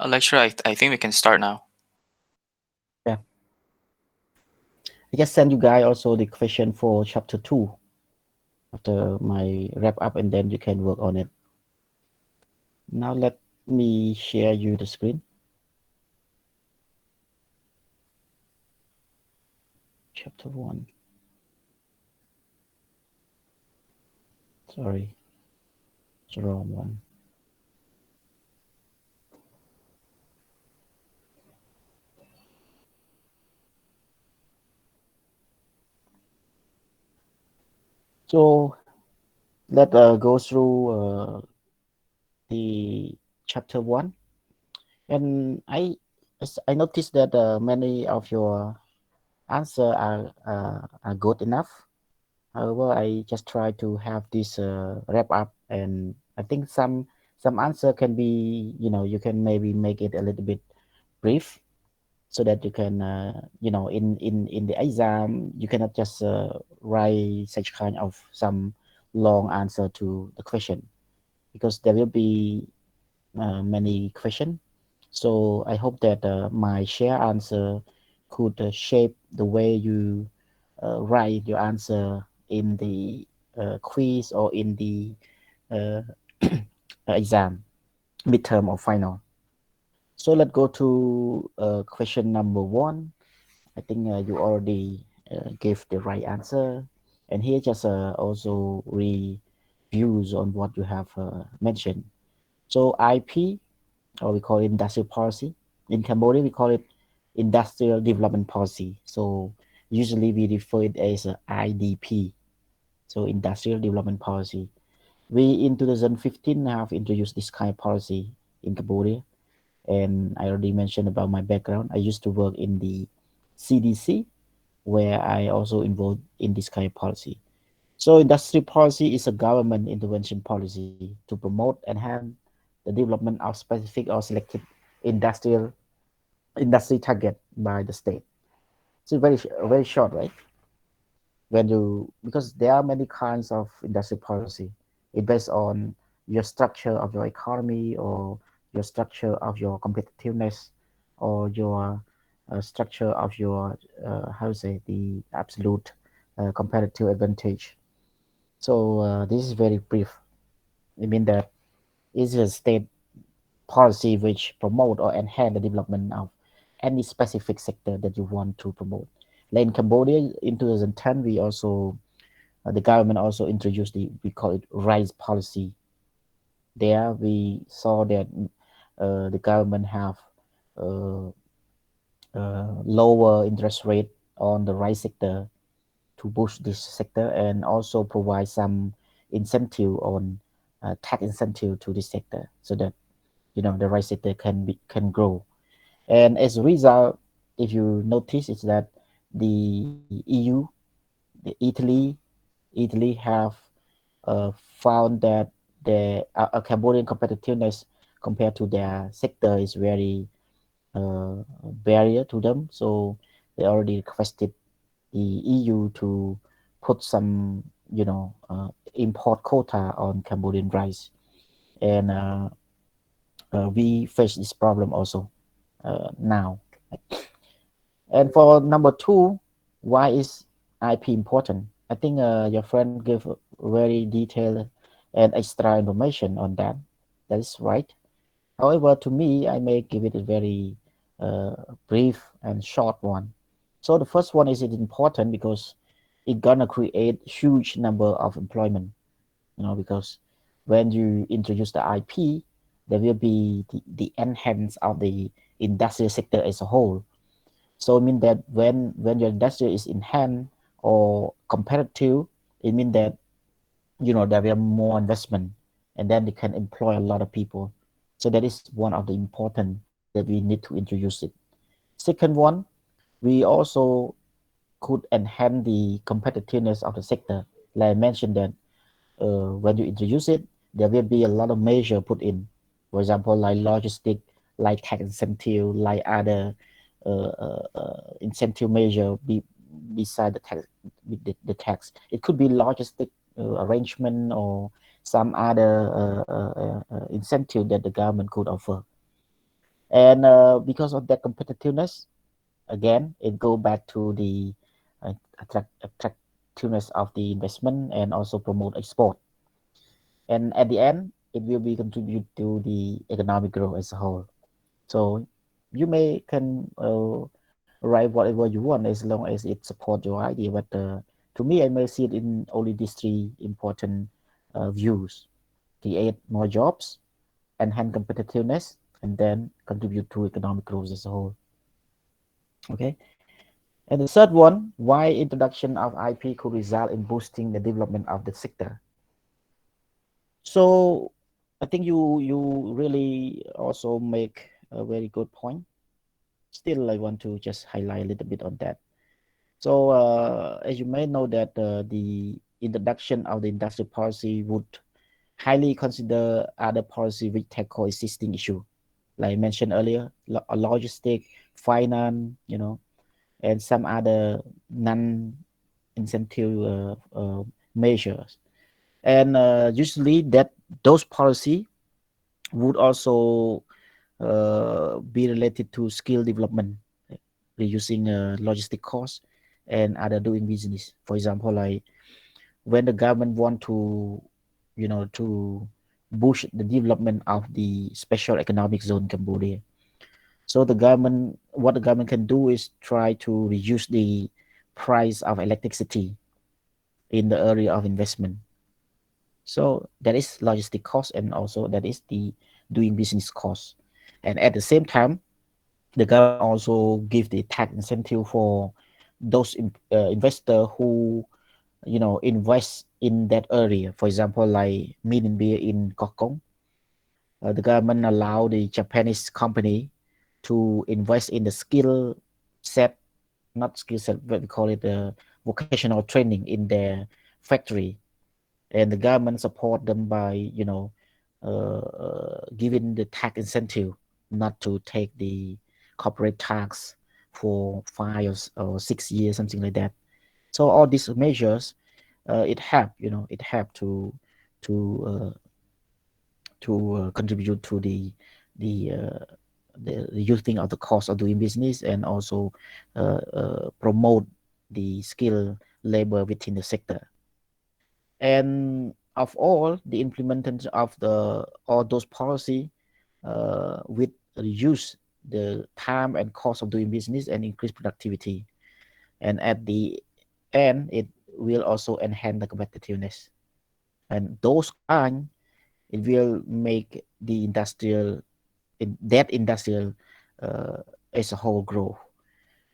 Lecturer, I think we can start now. Yeah. I just send you guys also the question for chapter 2 after my wrap up, and then you can work on it. Now let me share you the screen. Chapter 1. Sorry, it's the wrong one. So let go through the chapter 1, and I noticed that many of your answer are good enough. However, I just try to have this wrap up, and I think some answer can be, you can maybe make it a little bit brief, so that you can, in the exam you cannot just write such kind of some long answer to the question, because there will be many questions. So I hope that my share answer could shape the way you write your answer in the quiz or in the uh, exam, midterm or final. So let's go to question number 1. I think you already gave the right answer, and here just also reviews on what you have mentioned. So IP, or we call it industrial policy. In Cambodia, we call it industrial development policy. So usually we refer it as IDP, so industrial development policy. We in 2015 have introduced this kind of policy in Cambodia, and I already mentioned about my background. I used to work in the CDC, where I also involved in this kind of policy. So industry policy is a government intervention policy to promote and enhance the development of specific or selected industrial industry target by the state. So very short, right? When you, because there are many kinds of industry policy. It based on your structure of your economy, or your structure of your competitiveness, or your structure of your how to say, the absolute competitive advantage. So this is very brief. I mean that is a state policy which promote or enhance the development of any specific sector that you want to promote. Like in Cambodia in 2010, we also the government also introduced the, we call it rice policy. There we saw that the government have uh, lower interest rate on the rice sector to boost this sector, and also provide some incentive on tax incentive to this sector, so that the rice sector can grow. And as a result, if you notice, it's that the EU, the Italy, Italy have found that the Cambodian competitiveness compared to their sector is very uh, barrier to them. So they already requested the EU to put some, import quota on Cambodian rice, and we face this problem also now. And for number two, why is IP important? I think your friend gave very detailed and extra information on that. That is right. However, to me, I may give it a very uh, brief and short one. So the first one is it important because it gonna create huge number of employment. Because when you introduce the IP, there will be the enhance of the industrial sector as a whole. So it means that when your industry is in hand or competitive, it means that there will be more investment, and then they can employ a lot of people. So that is one of the important that we need to introduce it. Second one, we also could enhance the competitiveness of the sector. Like I mentioned that when you introduce it, there will be a lot of measure put in. For example, like logistic, like tax incentive, like other incentive measure beside the tax, with the tax. It could be logistic arrangement or some other incentive that the government could offer. And because of that competitiveness, again, it go back to the attractiveness of the investment and also promote export. And at the end, it will be contribute to the economic growth as a whole. So you may can write whatever you want as long as it support your idea. But to me, I may see it in only these three important views: create more jobs, enhance competitiveness, and then contribute to economic growth as a whole. Okay. And the third one, why introduction of IP could result in boosting the development of the sector. So I think you really also make a very good point. Still, I want to just highlight a little bit on that. So as you may know that the introduction of the industrial policy would highly consider other policy which tackle existing issue, like I mentioned earlier, logistic, finance, and some other non-incentive measures. And usually that those policy would also be related to skill development, reducing logistic costs and other doing business. For example, like when the government want to boost the development of the special economic zone Cambodia. So what the government can do is try to reduce the price of electricity in the area of investment. So that is logistic cost, and also that is the doing business cost. And at the same time, the government also give the tax incentive for those investor who invest in that area. For example, like Min and Beer in Kokong, the government allow the Japanese company to invest in the skill set, not skill set, but we call it vocational training in their factory, and the government support them by giving the tax incentive not to take the corporate tax for 5 or 6 years, something like that. So all these measures, it help to contribute to the uh, the reducing of the cost of doing business, and also promote the skill labor within the sector. And of all the implementation of the all those policy with reduce the time and cost of doing business and increase productivity, and at the end it will also enhance the competitiveness, and those kind it will make the industrial uh, as a whole grow.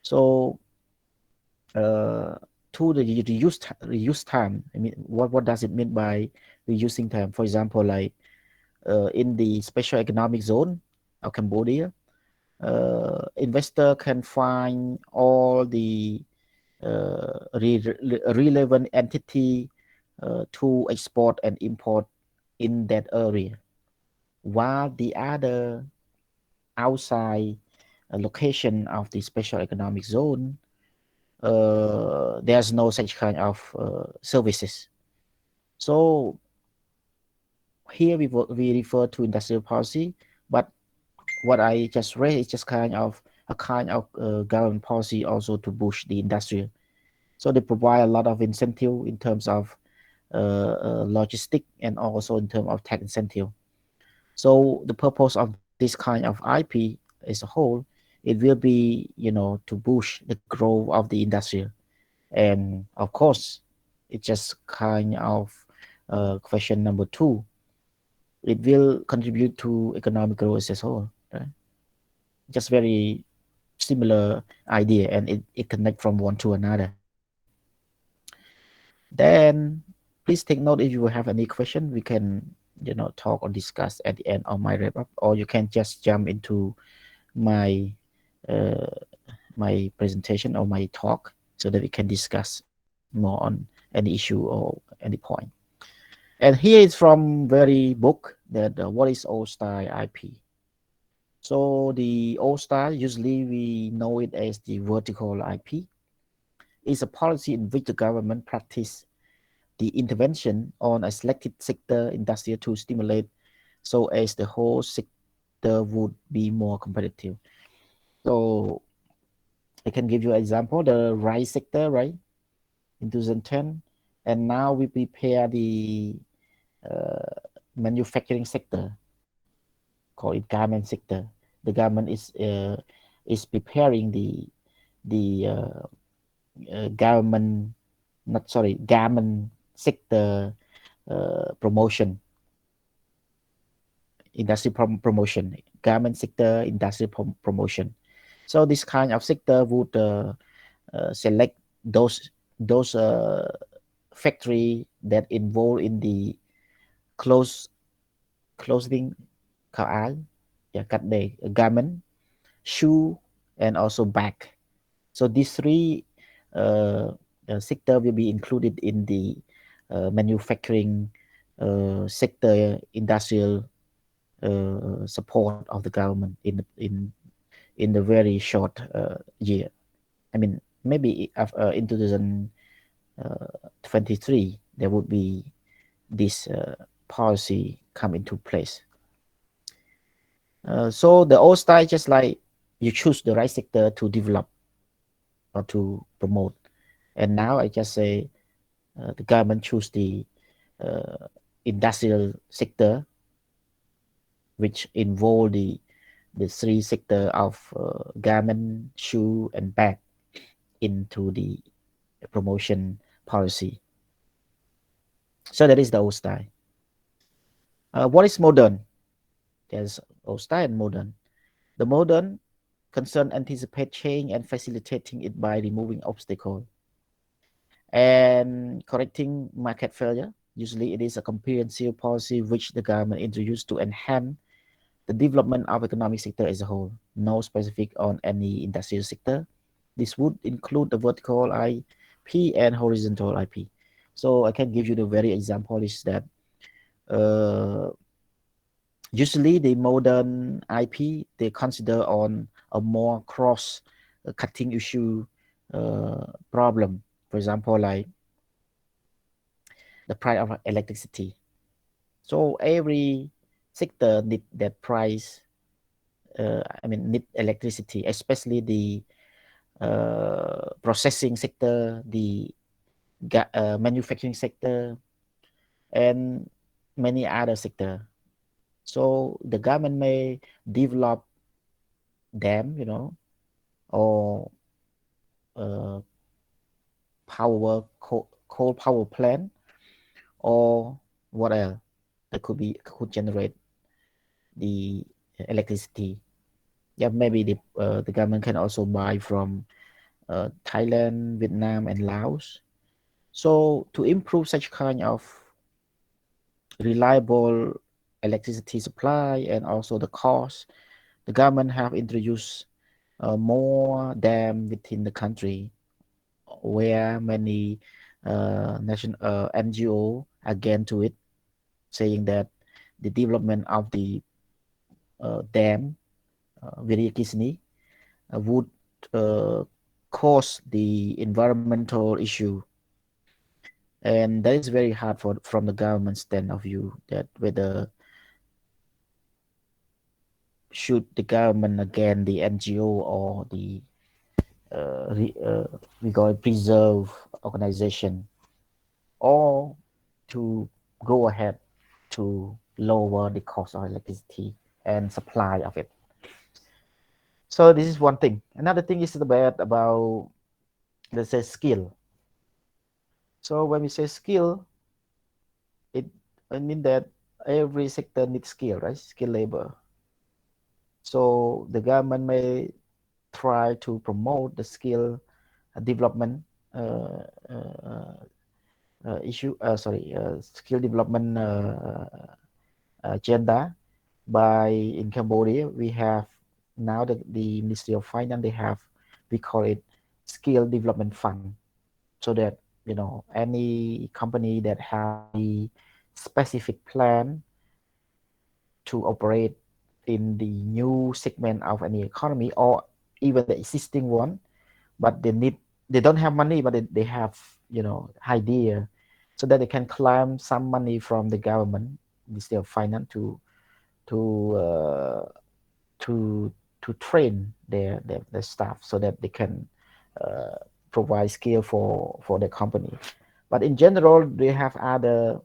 So uh, to the reuse time, I mean, what does it mean by reusing time? For example, like in the special economic zone of Cambodia, investor can find all the relevant entity to export and import in that area, while the other outside location of the special economic zone, there's no such kind of services. So here we refer to industrial policy, but what I just read is just kind of a kind of government policy also to push the industry. So they provide a lot of incentive in terms of logistic and also in terms of tax incentive. So the purpose of this kind of IP as a whole, it will be, to boost the growth of the industry. And of course, it's just kind of question number two. It will contribute to economic growth as a whole. Right? Just very similar idea, and it connect from one to another. Then please take note if you have any question, we can talk or discuss at the end of my wrap up, or you can just jump into my uh, my presentation or my talk so that we can discuss more on any issue or any point. And here is from very book that what is old style IP. So the old style, usually we know it as the vertical IP, is a policy in which the government practice the intervention on a selected sector industry to stimulate so as the whole sector would be more competitive. So I can give you an example, the rice sector, right, in 2010, and now we prepare the uh, manufacturing sector, call it garment sector. The government is preparing the government, not sorry, garment sector promotion, industry promotion, garment sector industry promotion. So this kind of sector would select those factory that involved in the close clothing, khảo áo, yeah, cắt đề, garment, shoe, and also bag. So these three uh, sector will be included in the manufacturing sector industrial support of the government in the very short year. I mean, maybe in 2023 there would be this policy come into place. So the old style, just like you choose the right sector to develop or to promote, and now I just say the government choose the industrial sector, which involve the three sector of garment, shoe, and bag into the promotion policy. So that is the old style. What is modern? There's old style and modern. The modern concern anticipate change and facilitating it by removing obstacle and correcting market failure. Usually it is a comprehensive policy which the government introduced to enhance the development of economic sector as a whole, no specific on any industrial sector. This would include the vertical IP and horizontal IP. So I can give you the very example is that uh, usually the modern IP, they consider on a more cross cutting issue problem. For example, like the price of electricity. So every sector need that price. I mean, need electricity, especially the processing sector, the manufacturing sector, and many other sector. So the government may develop dam, or uh, coal power plant, or what else that could generate the electricity. Yeah, maybe the government can also buy from Thailand, Vietnam, and Laos. So to improve such kind of reliable electricity supply and also the cost, the government have introduced more dam within the country where many NGO again to it, saying that the development of the dam Virya would uh, cause the environmental issue, and that is very hard for from the government stand of view, that whether should the government again the NGO or the we call it preserve organization, or to go ahead to lower the cost of electricity and supply of it. So this is one thing. Another thing is about, let's say, skill. So when we say skill, it I mean that every sector needs skill, right? Skill labor. So the government may try to promote the skill development uh, uh, skill development agenda. By in Cambodia, we have now the Ministry of Finance, they have, we call it skill development fund, so that any company that have the specific plan to operate in the new segment of any economy, or even the existing one, but they don't have money, but they have idea, so that they can claim some money from the government, Ministry of Finance, to uh, to to train their staff, so that they can uh, provide skill for their company. But in general, they have other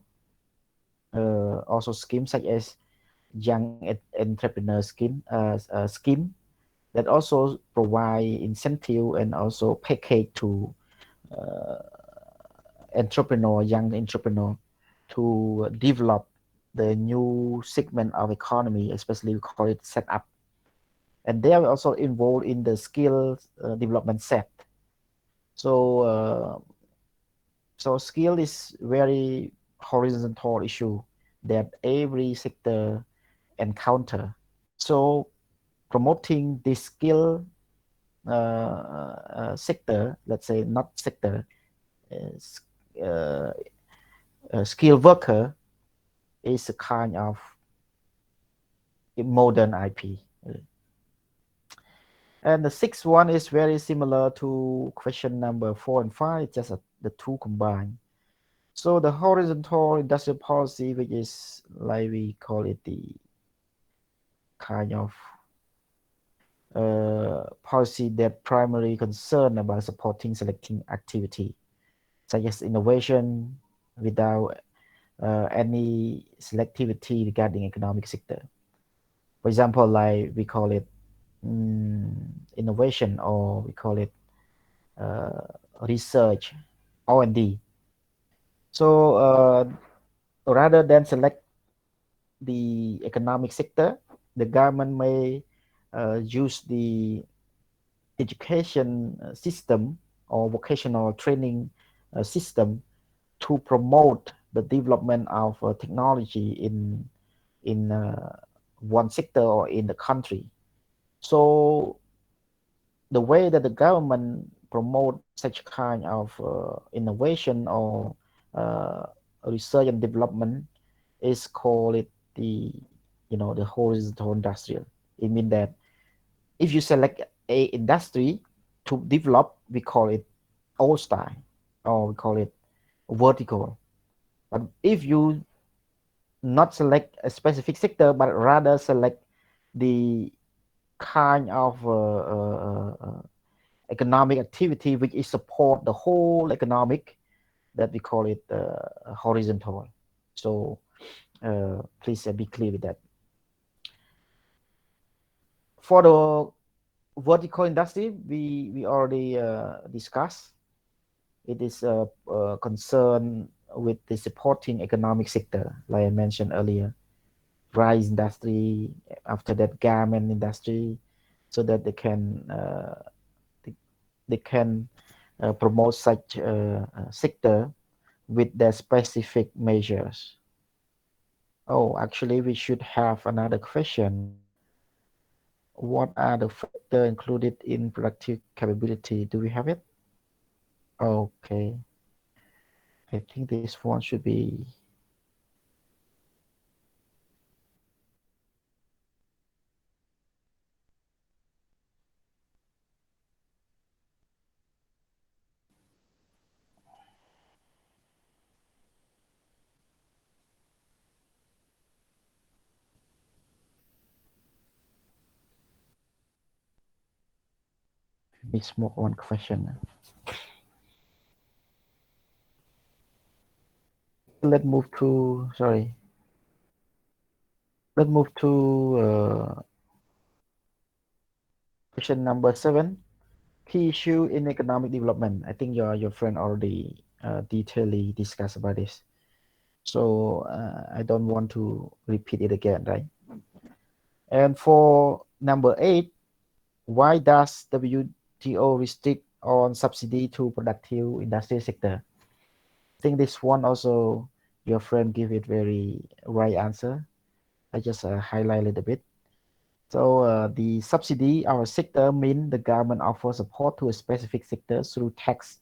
also schemes, such as young entrepreneur scheme, that also provide incentive and also package to uh, young entrepreneur, to develop the new segment of economy, especially we call it set up, and they are also involved in the skill development set. So skill is very horizontal issue that every sector encounter. So promoting the skill sector, let's say not sector, uh, skilled worker, is a kind of modern IP. And the sixth one is very similar to question number 4 and 5, just the two combined. So the horizontal industrial policy, which is like we call it the kind of policy that primarily concern about supporting selecting activity, such as innovation, without any selectivity regarding economic sector. For example, like we call it innovation, or we call it uh, research, R&D. So rather than select the economic sector, the government may use the education system or vocational training system to promote the development of technology in one sector or in the country. So the way that the government promote such kind of innovation or uh, research and development is called it the the horizontal industrial. It means that if you select a industry to develop, we call it old style, or we call it vertical. But if you not select a specific sector, but rather select the kind of economic activity which is support the whole economic, that we call it horizontal. So please be clear with that. For the vertical industry, we already discussed. It is a concern with the supporting economic sector, like I mentioned earlier, rice industry, after that garment industry, so that they, they can promote such sector with their specific measures. Oh, actually, we should have another question. What are the factors included in productive capability? Do we have it? Okay. I think this one should be me smoke one question. Let's move to sorry. Let's move to question number 7. Key issue in economic development. I think your friend already detailedly discussed about this. So I don't want to repeat it again, right? And for number 8, why does WTO restrict on subsidy to productive industry sector? I think this one also your friend give it very right answer. I just highlight a little bit. So the subsidy our sector mean the government offers support to a specific sector through tax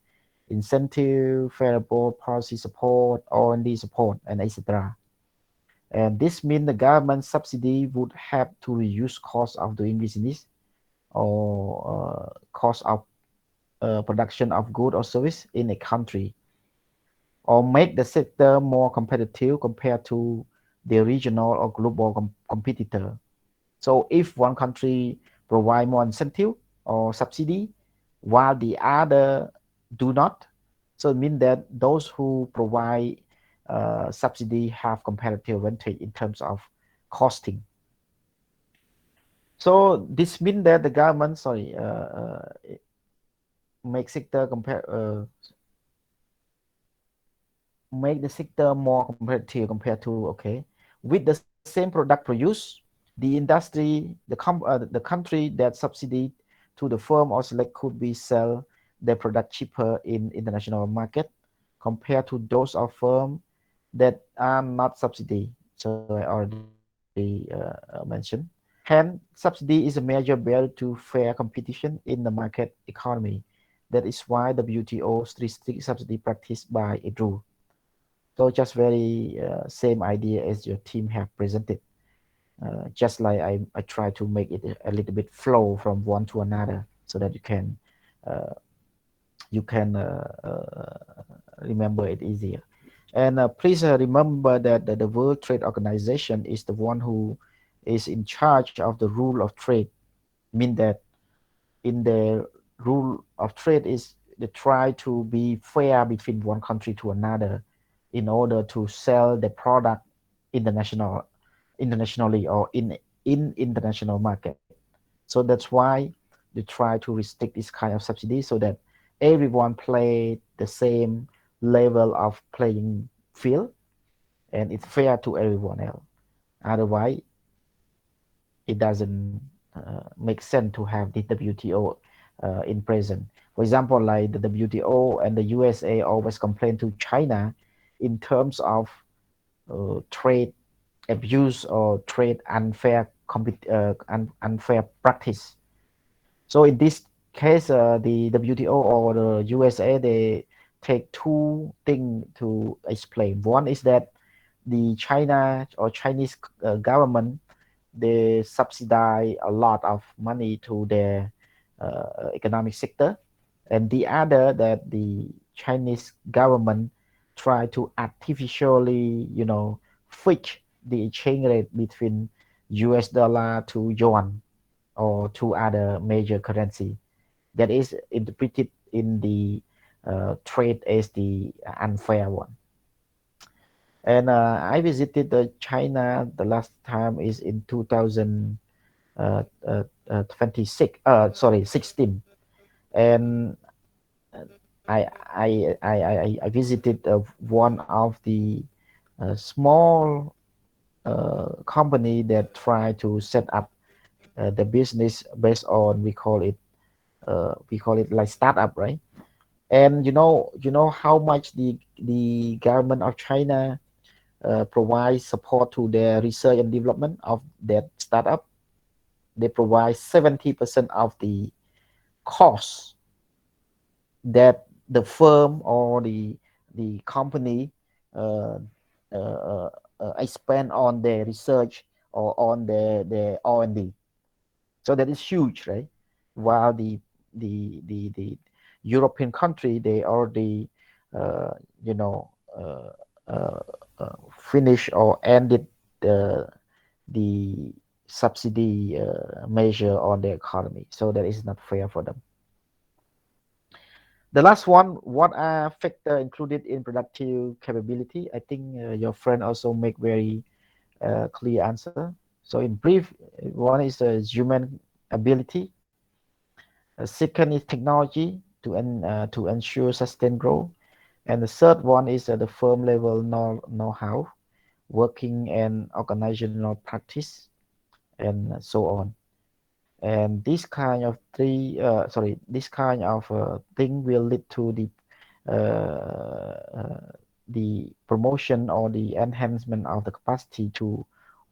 incentive, favorable policy support, R&D support, and etc. And this means the government subsidy would have to reduce cost of doing business or cost of production of good or service in a country, or make the sector more competitive compared to the regional or global competitor. So if one country provide more incentive or subsidy while the other do not, so it means that those who provide subsidy have competitive advantage in terms of costing. So this means that the government, sorry, make sector compare make the sector more competitive compared to okay with the same product produced the industry the country that subsidy to the firm or select could be sell their product cheaper in international market compared to those of firm that are not subsidy. So I already mentioned. Hence, subsidy is a major barrier to fair competition in the market economy. That is why the WTO restrict subsidy practice by a rule. So just very same idea as your team have presented. Just like I try to make it a little bit flow from one to another so that uh, you can remember it easier. And please remember that the World Trade Organization is the one who is in charge of the rule of trade. Mean that in the rule of trade is they try to be fair between one country to another in order to sell the product internationally or in international market. So that's why they try to restrict this kind of subsidy so that everyone play the same level of playing field and it's fair to everyone else. Otherwise, it doesn't make sense to have the WTO in present. For example, like the WTO and the USA always complain to China in terms of trade abuse or trade unfair practice. So in this case, the WTO or the USA they take two things to explain. One is that the China or Chinese government they subsidize a lot of money to their economic sector, and the other that the Chinese government try to artificially, fix the exchange rate between US dollar to yuan or to other major currency that is interpreted in the trade as the unfair one. And I visited China the last time is in 2026. Sorry, 16. And I visited one of the small company that try to set up the business based on we call it like startup, right? And you know how much the government of China provide support to their research and development of that startup. They provide 70% of the cost that the firm or the company uh, I spend on their research or on their R&D. So that is huge, right? While the European country, they already uh, you know uh, uh, finish or ended the the subsidy measure on the economy. So that is not fair for them. The last one, what are factor included in productive capability? I think your friend also make very clear answer. So in brief, one is human ability. Second is technology to ensure sustained growth. And the third one is the firm level know-how, working and organizational practice, and so on. And this kind of this kind of thing will lead to the promotion or the enhancement of the capacity to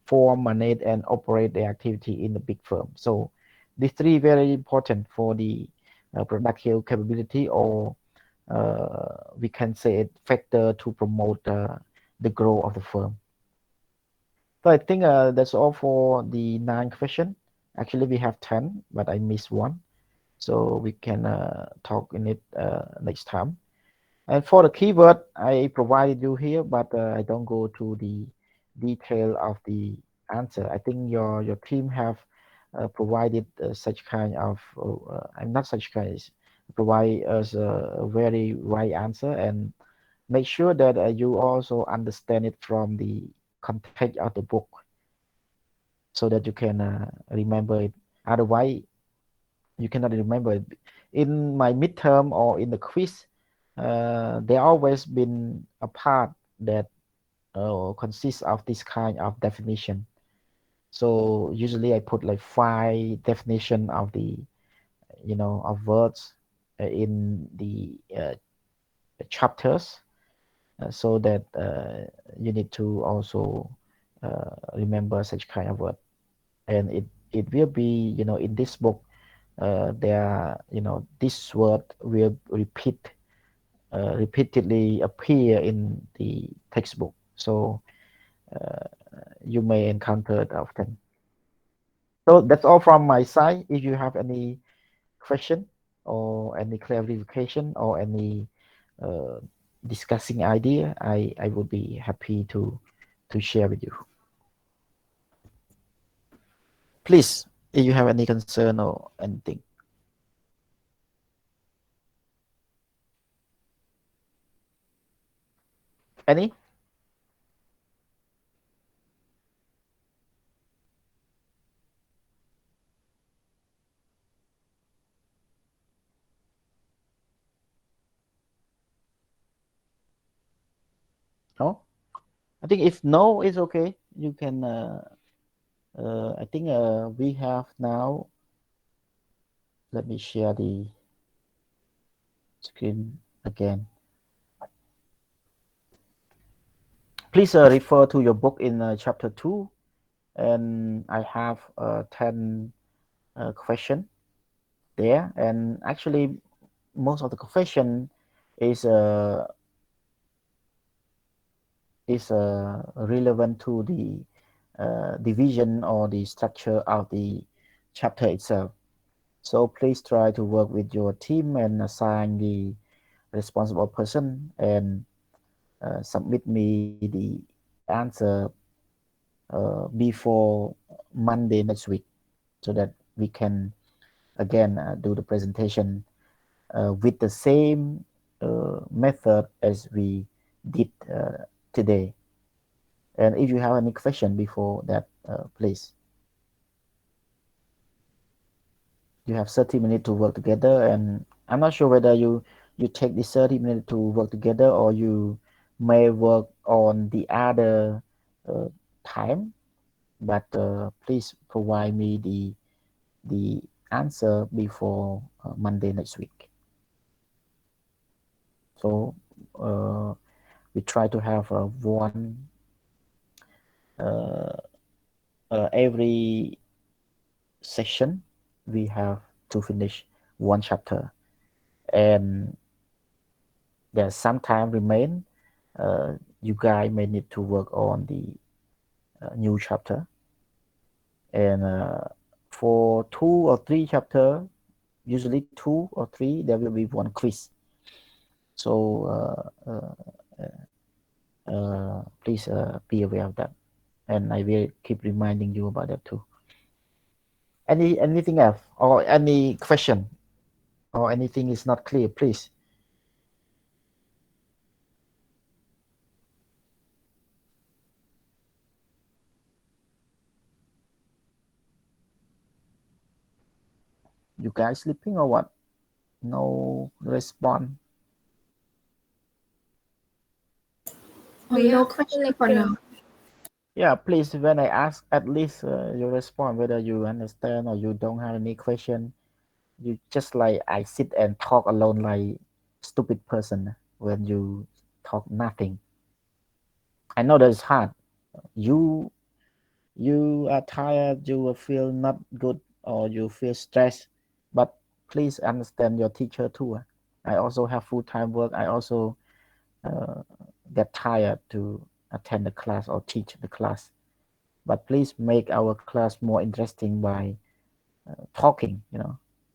form, manage, and operate the activity in the big firm. So these three very important for the productive capability, or we can say it factor to promote the growth of the firm. So I think that's all for the 9 question. Actually, we have 10, but I missed one. So we can talk in it next time. And for the keyword, I provided you here, but I don't go to the detail of the answer. I think your team have provided such kind of, I'm not such kind, provide us a very right answer, and make sure that you also understand it from the context of the book, so that you can remember it. Otherwise, you cannot remember it. In my midterm or in the quiz, there always been a part that consists of this kind of definition. So usually I put like 5 definition of the of words in the chapters, so that you need to also remember such kind of word. And it will be, in this book, there, this word will repeatedly appear in the textbook. So uh, you may encounter it often. So that's all from my side. If you have any question or any clarification or any uh, discussing idea, I would be happy to share with you. Please, if you have any concern or anything. Any? No? I think if no, it's okay. You can. I think we have now. Let me share the screen again. Please refer to your book in chapter 2, and I have 10 question there. And actually, most of the question is uh, is relevant to the division or the structure of the chapter itself. So please try to work with your team and assign the responsible person, and submit me the answer before Monday next week, so that we can again do the presentation with the same method as we did today. And if you have any question before that, please. You have 30 minutes to work together, and I'm not sure whether you take this 30 minutes to work together, or you may work on the other uh, time. But please provide me the answer before Monday next week. So we try to have one uh, every session. We have to finish one chapter, and there's some time remain. You guys may need to work on the new chapter, and for 2 or 3 chapter, usually 2 or 3, there will be one quiz. So please be aware of that, and I will keep reminding you about that too. Anything else or any question or anything is not clear, please. You guys sleeping or what? No response. We No have question for lecture. now. Yeah, please, when I ask, at least you respond whether you understand or you don't have any question. You just like I sit and talk alone like stupid person when you talk nothing. I know that it's hard. You you are tired, you will feel not good or you feel stressed, but please understand your teacher too. I also have full-time work. I also uh, get tired to attend the class or teach the class. But please make our class more interesting by talking.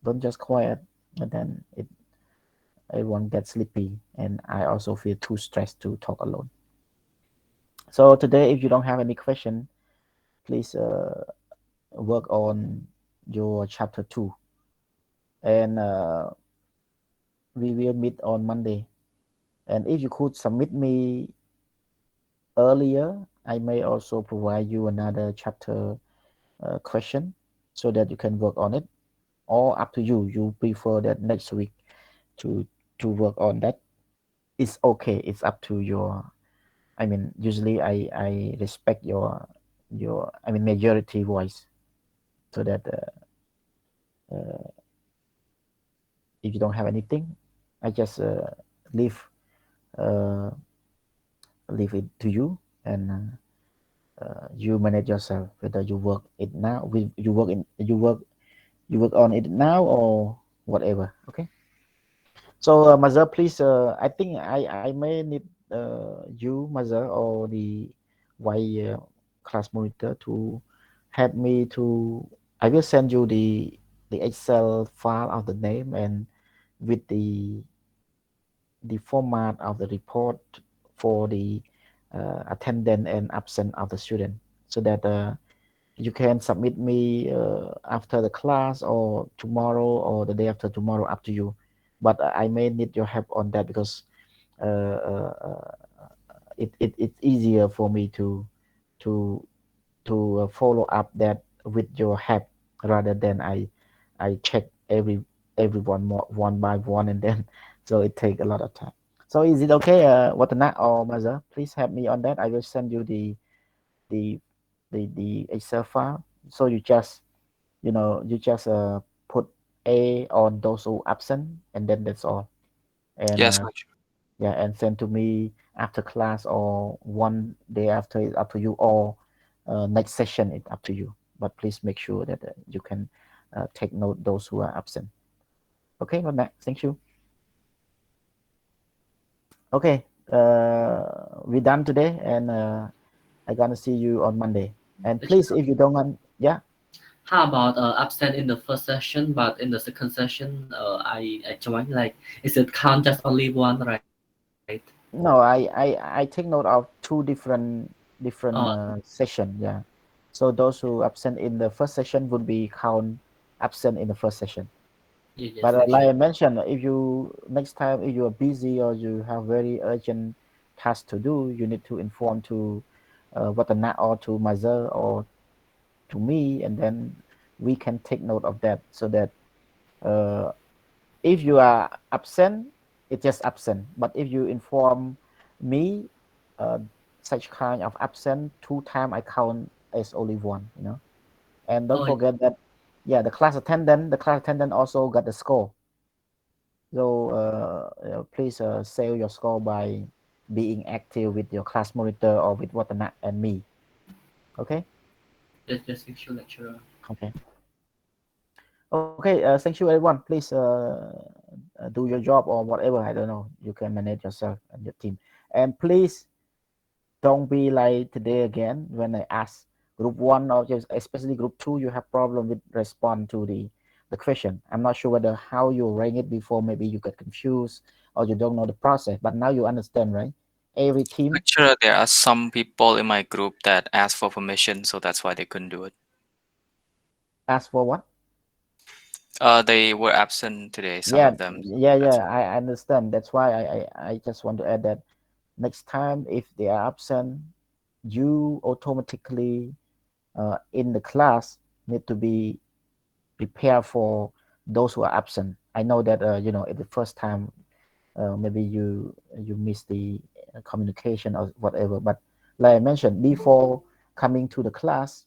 Don't just quiet, and then everyone gets sleepy, and I also feel too stressed to talk alone. So today, if you don't have any question, please work on your chapter 2, and we will meet on Monday. And if you could submit me earlier, I may also provide you another chapter question so that you can work on it. Or up to you. You prefer that next week to work on that. It's okay. It's up to your. I mean, usually I respect your majority voice, so that uh, if you don't have anything, I just leave uh, leave it to you, and you manage yourself whether you work it now. You work on it now or whatever. Okay. So Mazar, please. I think I may need you, Mazar, or the Y class monitor to help me to. I will send you the Excel file of the name and with the format of the report for the attendant and absent of the student, so that you can submit me after the class or tomorrow or the day after tomorrow, up to you. But I may need your help on that because uh, uh, uh, it's easier for me to follow up that with your help rather than I check everyone more one by one, and then so it take a lot of time. So is it okay, Watana or Maza? Please help me on that. I will send you the the Excel file. So you just put A on those who absent, and then that's all. And Yes, lecturer. yeah, and send to me after class or one day after. It's up to you, or next session it's up to you. But please make sure that you can take note those who are absent. Okay, well, thank you. Okay, we're done today, and I'm gonna see you on Monday. And please, if you don't want, yeah. How about absent in the first session, but in the second session, I joined. Like, is it count just only one, right? No, I take note of two different Uh, session. Yeah, so those who absent in the first session would be count absent in the first session. yes, But like lecture. I mentioned, if you next time if you are busy or you have very urgent task to do, you need to inform to Watana or to Mazer or to me, and then we can take note of that, so that uh, if you are absent, it's just absent. But if you inform me uh, such kind of absent 2 times, I count as only one. And don't Oh, forget that, yeah, the class attendant also got the score. So please save your score by being active with your class monitor or with Watana and me. Okay. just lecture, lecturer. Okay. Okay. Thank you, everyone. Please do your job or whatever. I don't know. You can manage yourself and your team. And please don't be like today again when I ask group one or just especially group two, you have problem with respond to the question. I'm not sure whether how you rank it before. Maybe you get confused or you don't know the process. But now you understand, right? Every team Lecturer, there are some people in my group that asked for permission, so that's why they couldn't do it. ask for what? They were absent today, some Yeah, of them. yeah, That's yeah. I understand. That's why I just want to add that next time if they are absent, you automatically in the class need to be prepared for those who are absent. I know that at the first time maybe you miss the communication or whatever, but like I mentioned before coming to the class,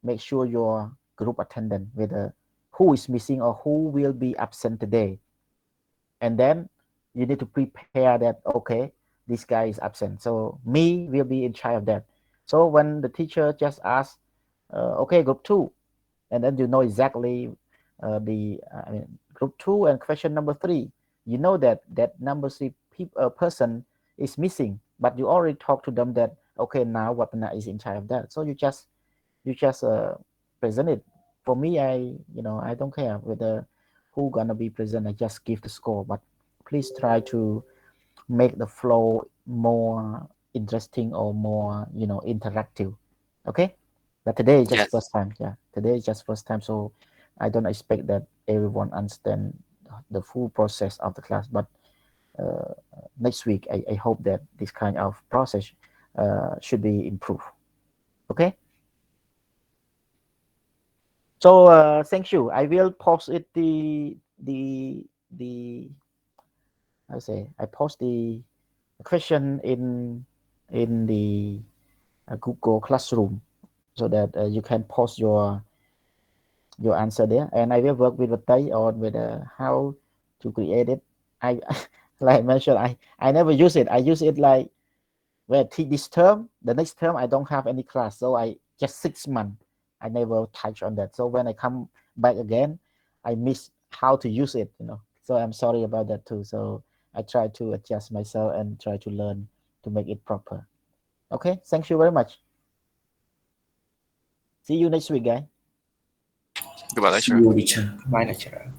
make sure your group attendant whether who is missing or who will be absent today, and then you need to prepare that okay, this guy is absent, so me will be in charge of that. So when the teacher just asks okay, group two, and then you know exactly the I mean group two and question number three, you know that that number three person is missing, but you already talked to them that okay, now Wapana is in charge of that, so you just present it. For me, I don't care whether who gonna be present. I just give the score, but please try to make the flow more interesting or more interactive. Okay, but today is just yes. first time. Yeah, today is just first time, so I don't expect that everyone understand the full process of the class. But uh, next week, I hope that this kind of process should be improved. Okay. So thank you. I will post it the I say I post the question in the Google Classroom so that you can post your answer there, and I will work with Tay on with how to create it. I like I mentioned, I never use it. I use it like well, this term, the next term I don't have any class, so I just 6 months I never touch on that. So when I come back again, I miss how to use it. So I'm sorry about that too. So I try to adjust myself and try to learn to make it proper. Okay, thank you very much. See you next week, guys. Goodbye, See lecturer. you, teacher. Bye, lecturer.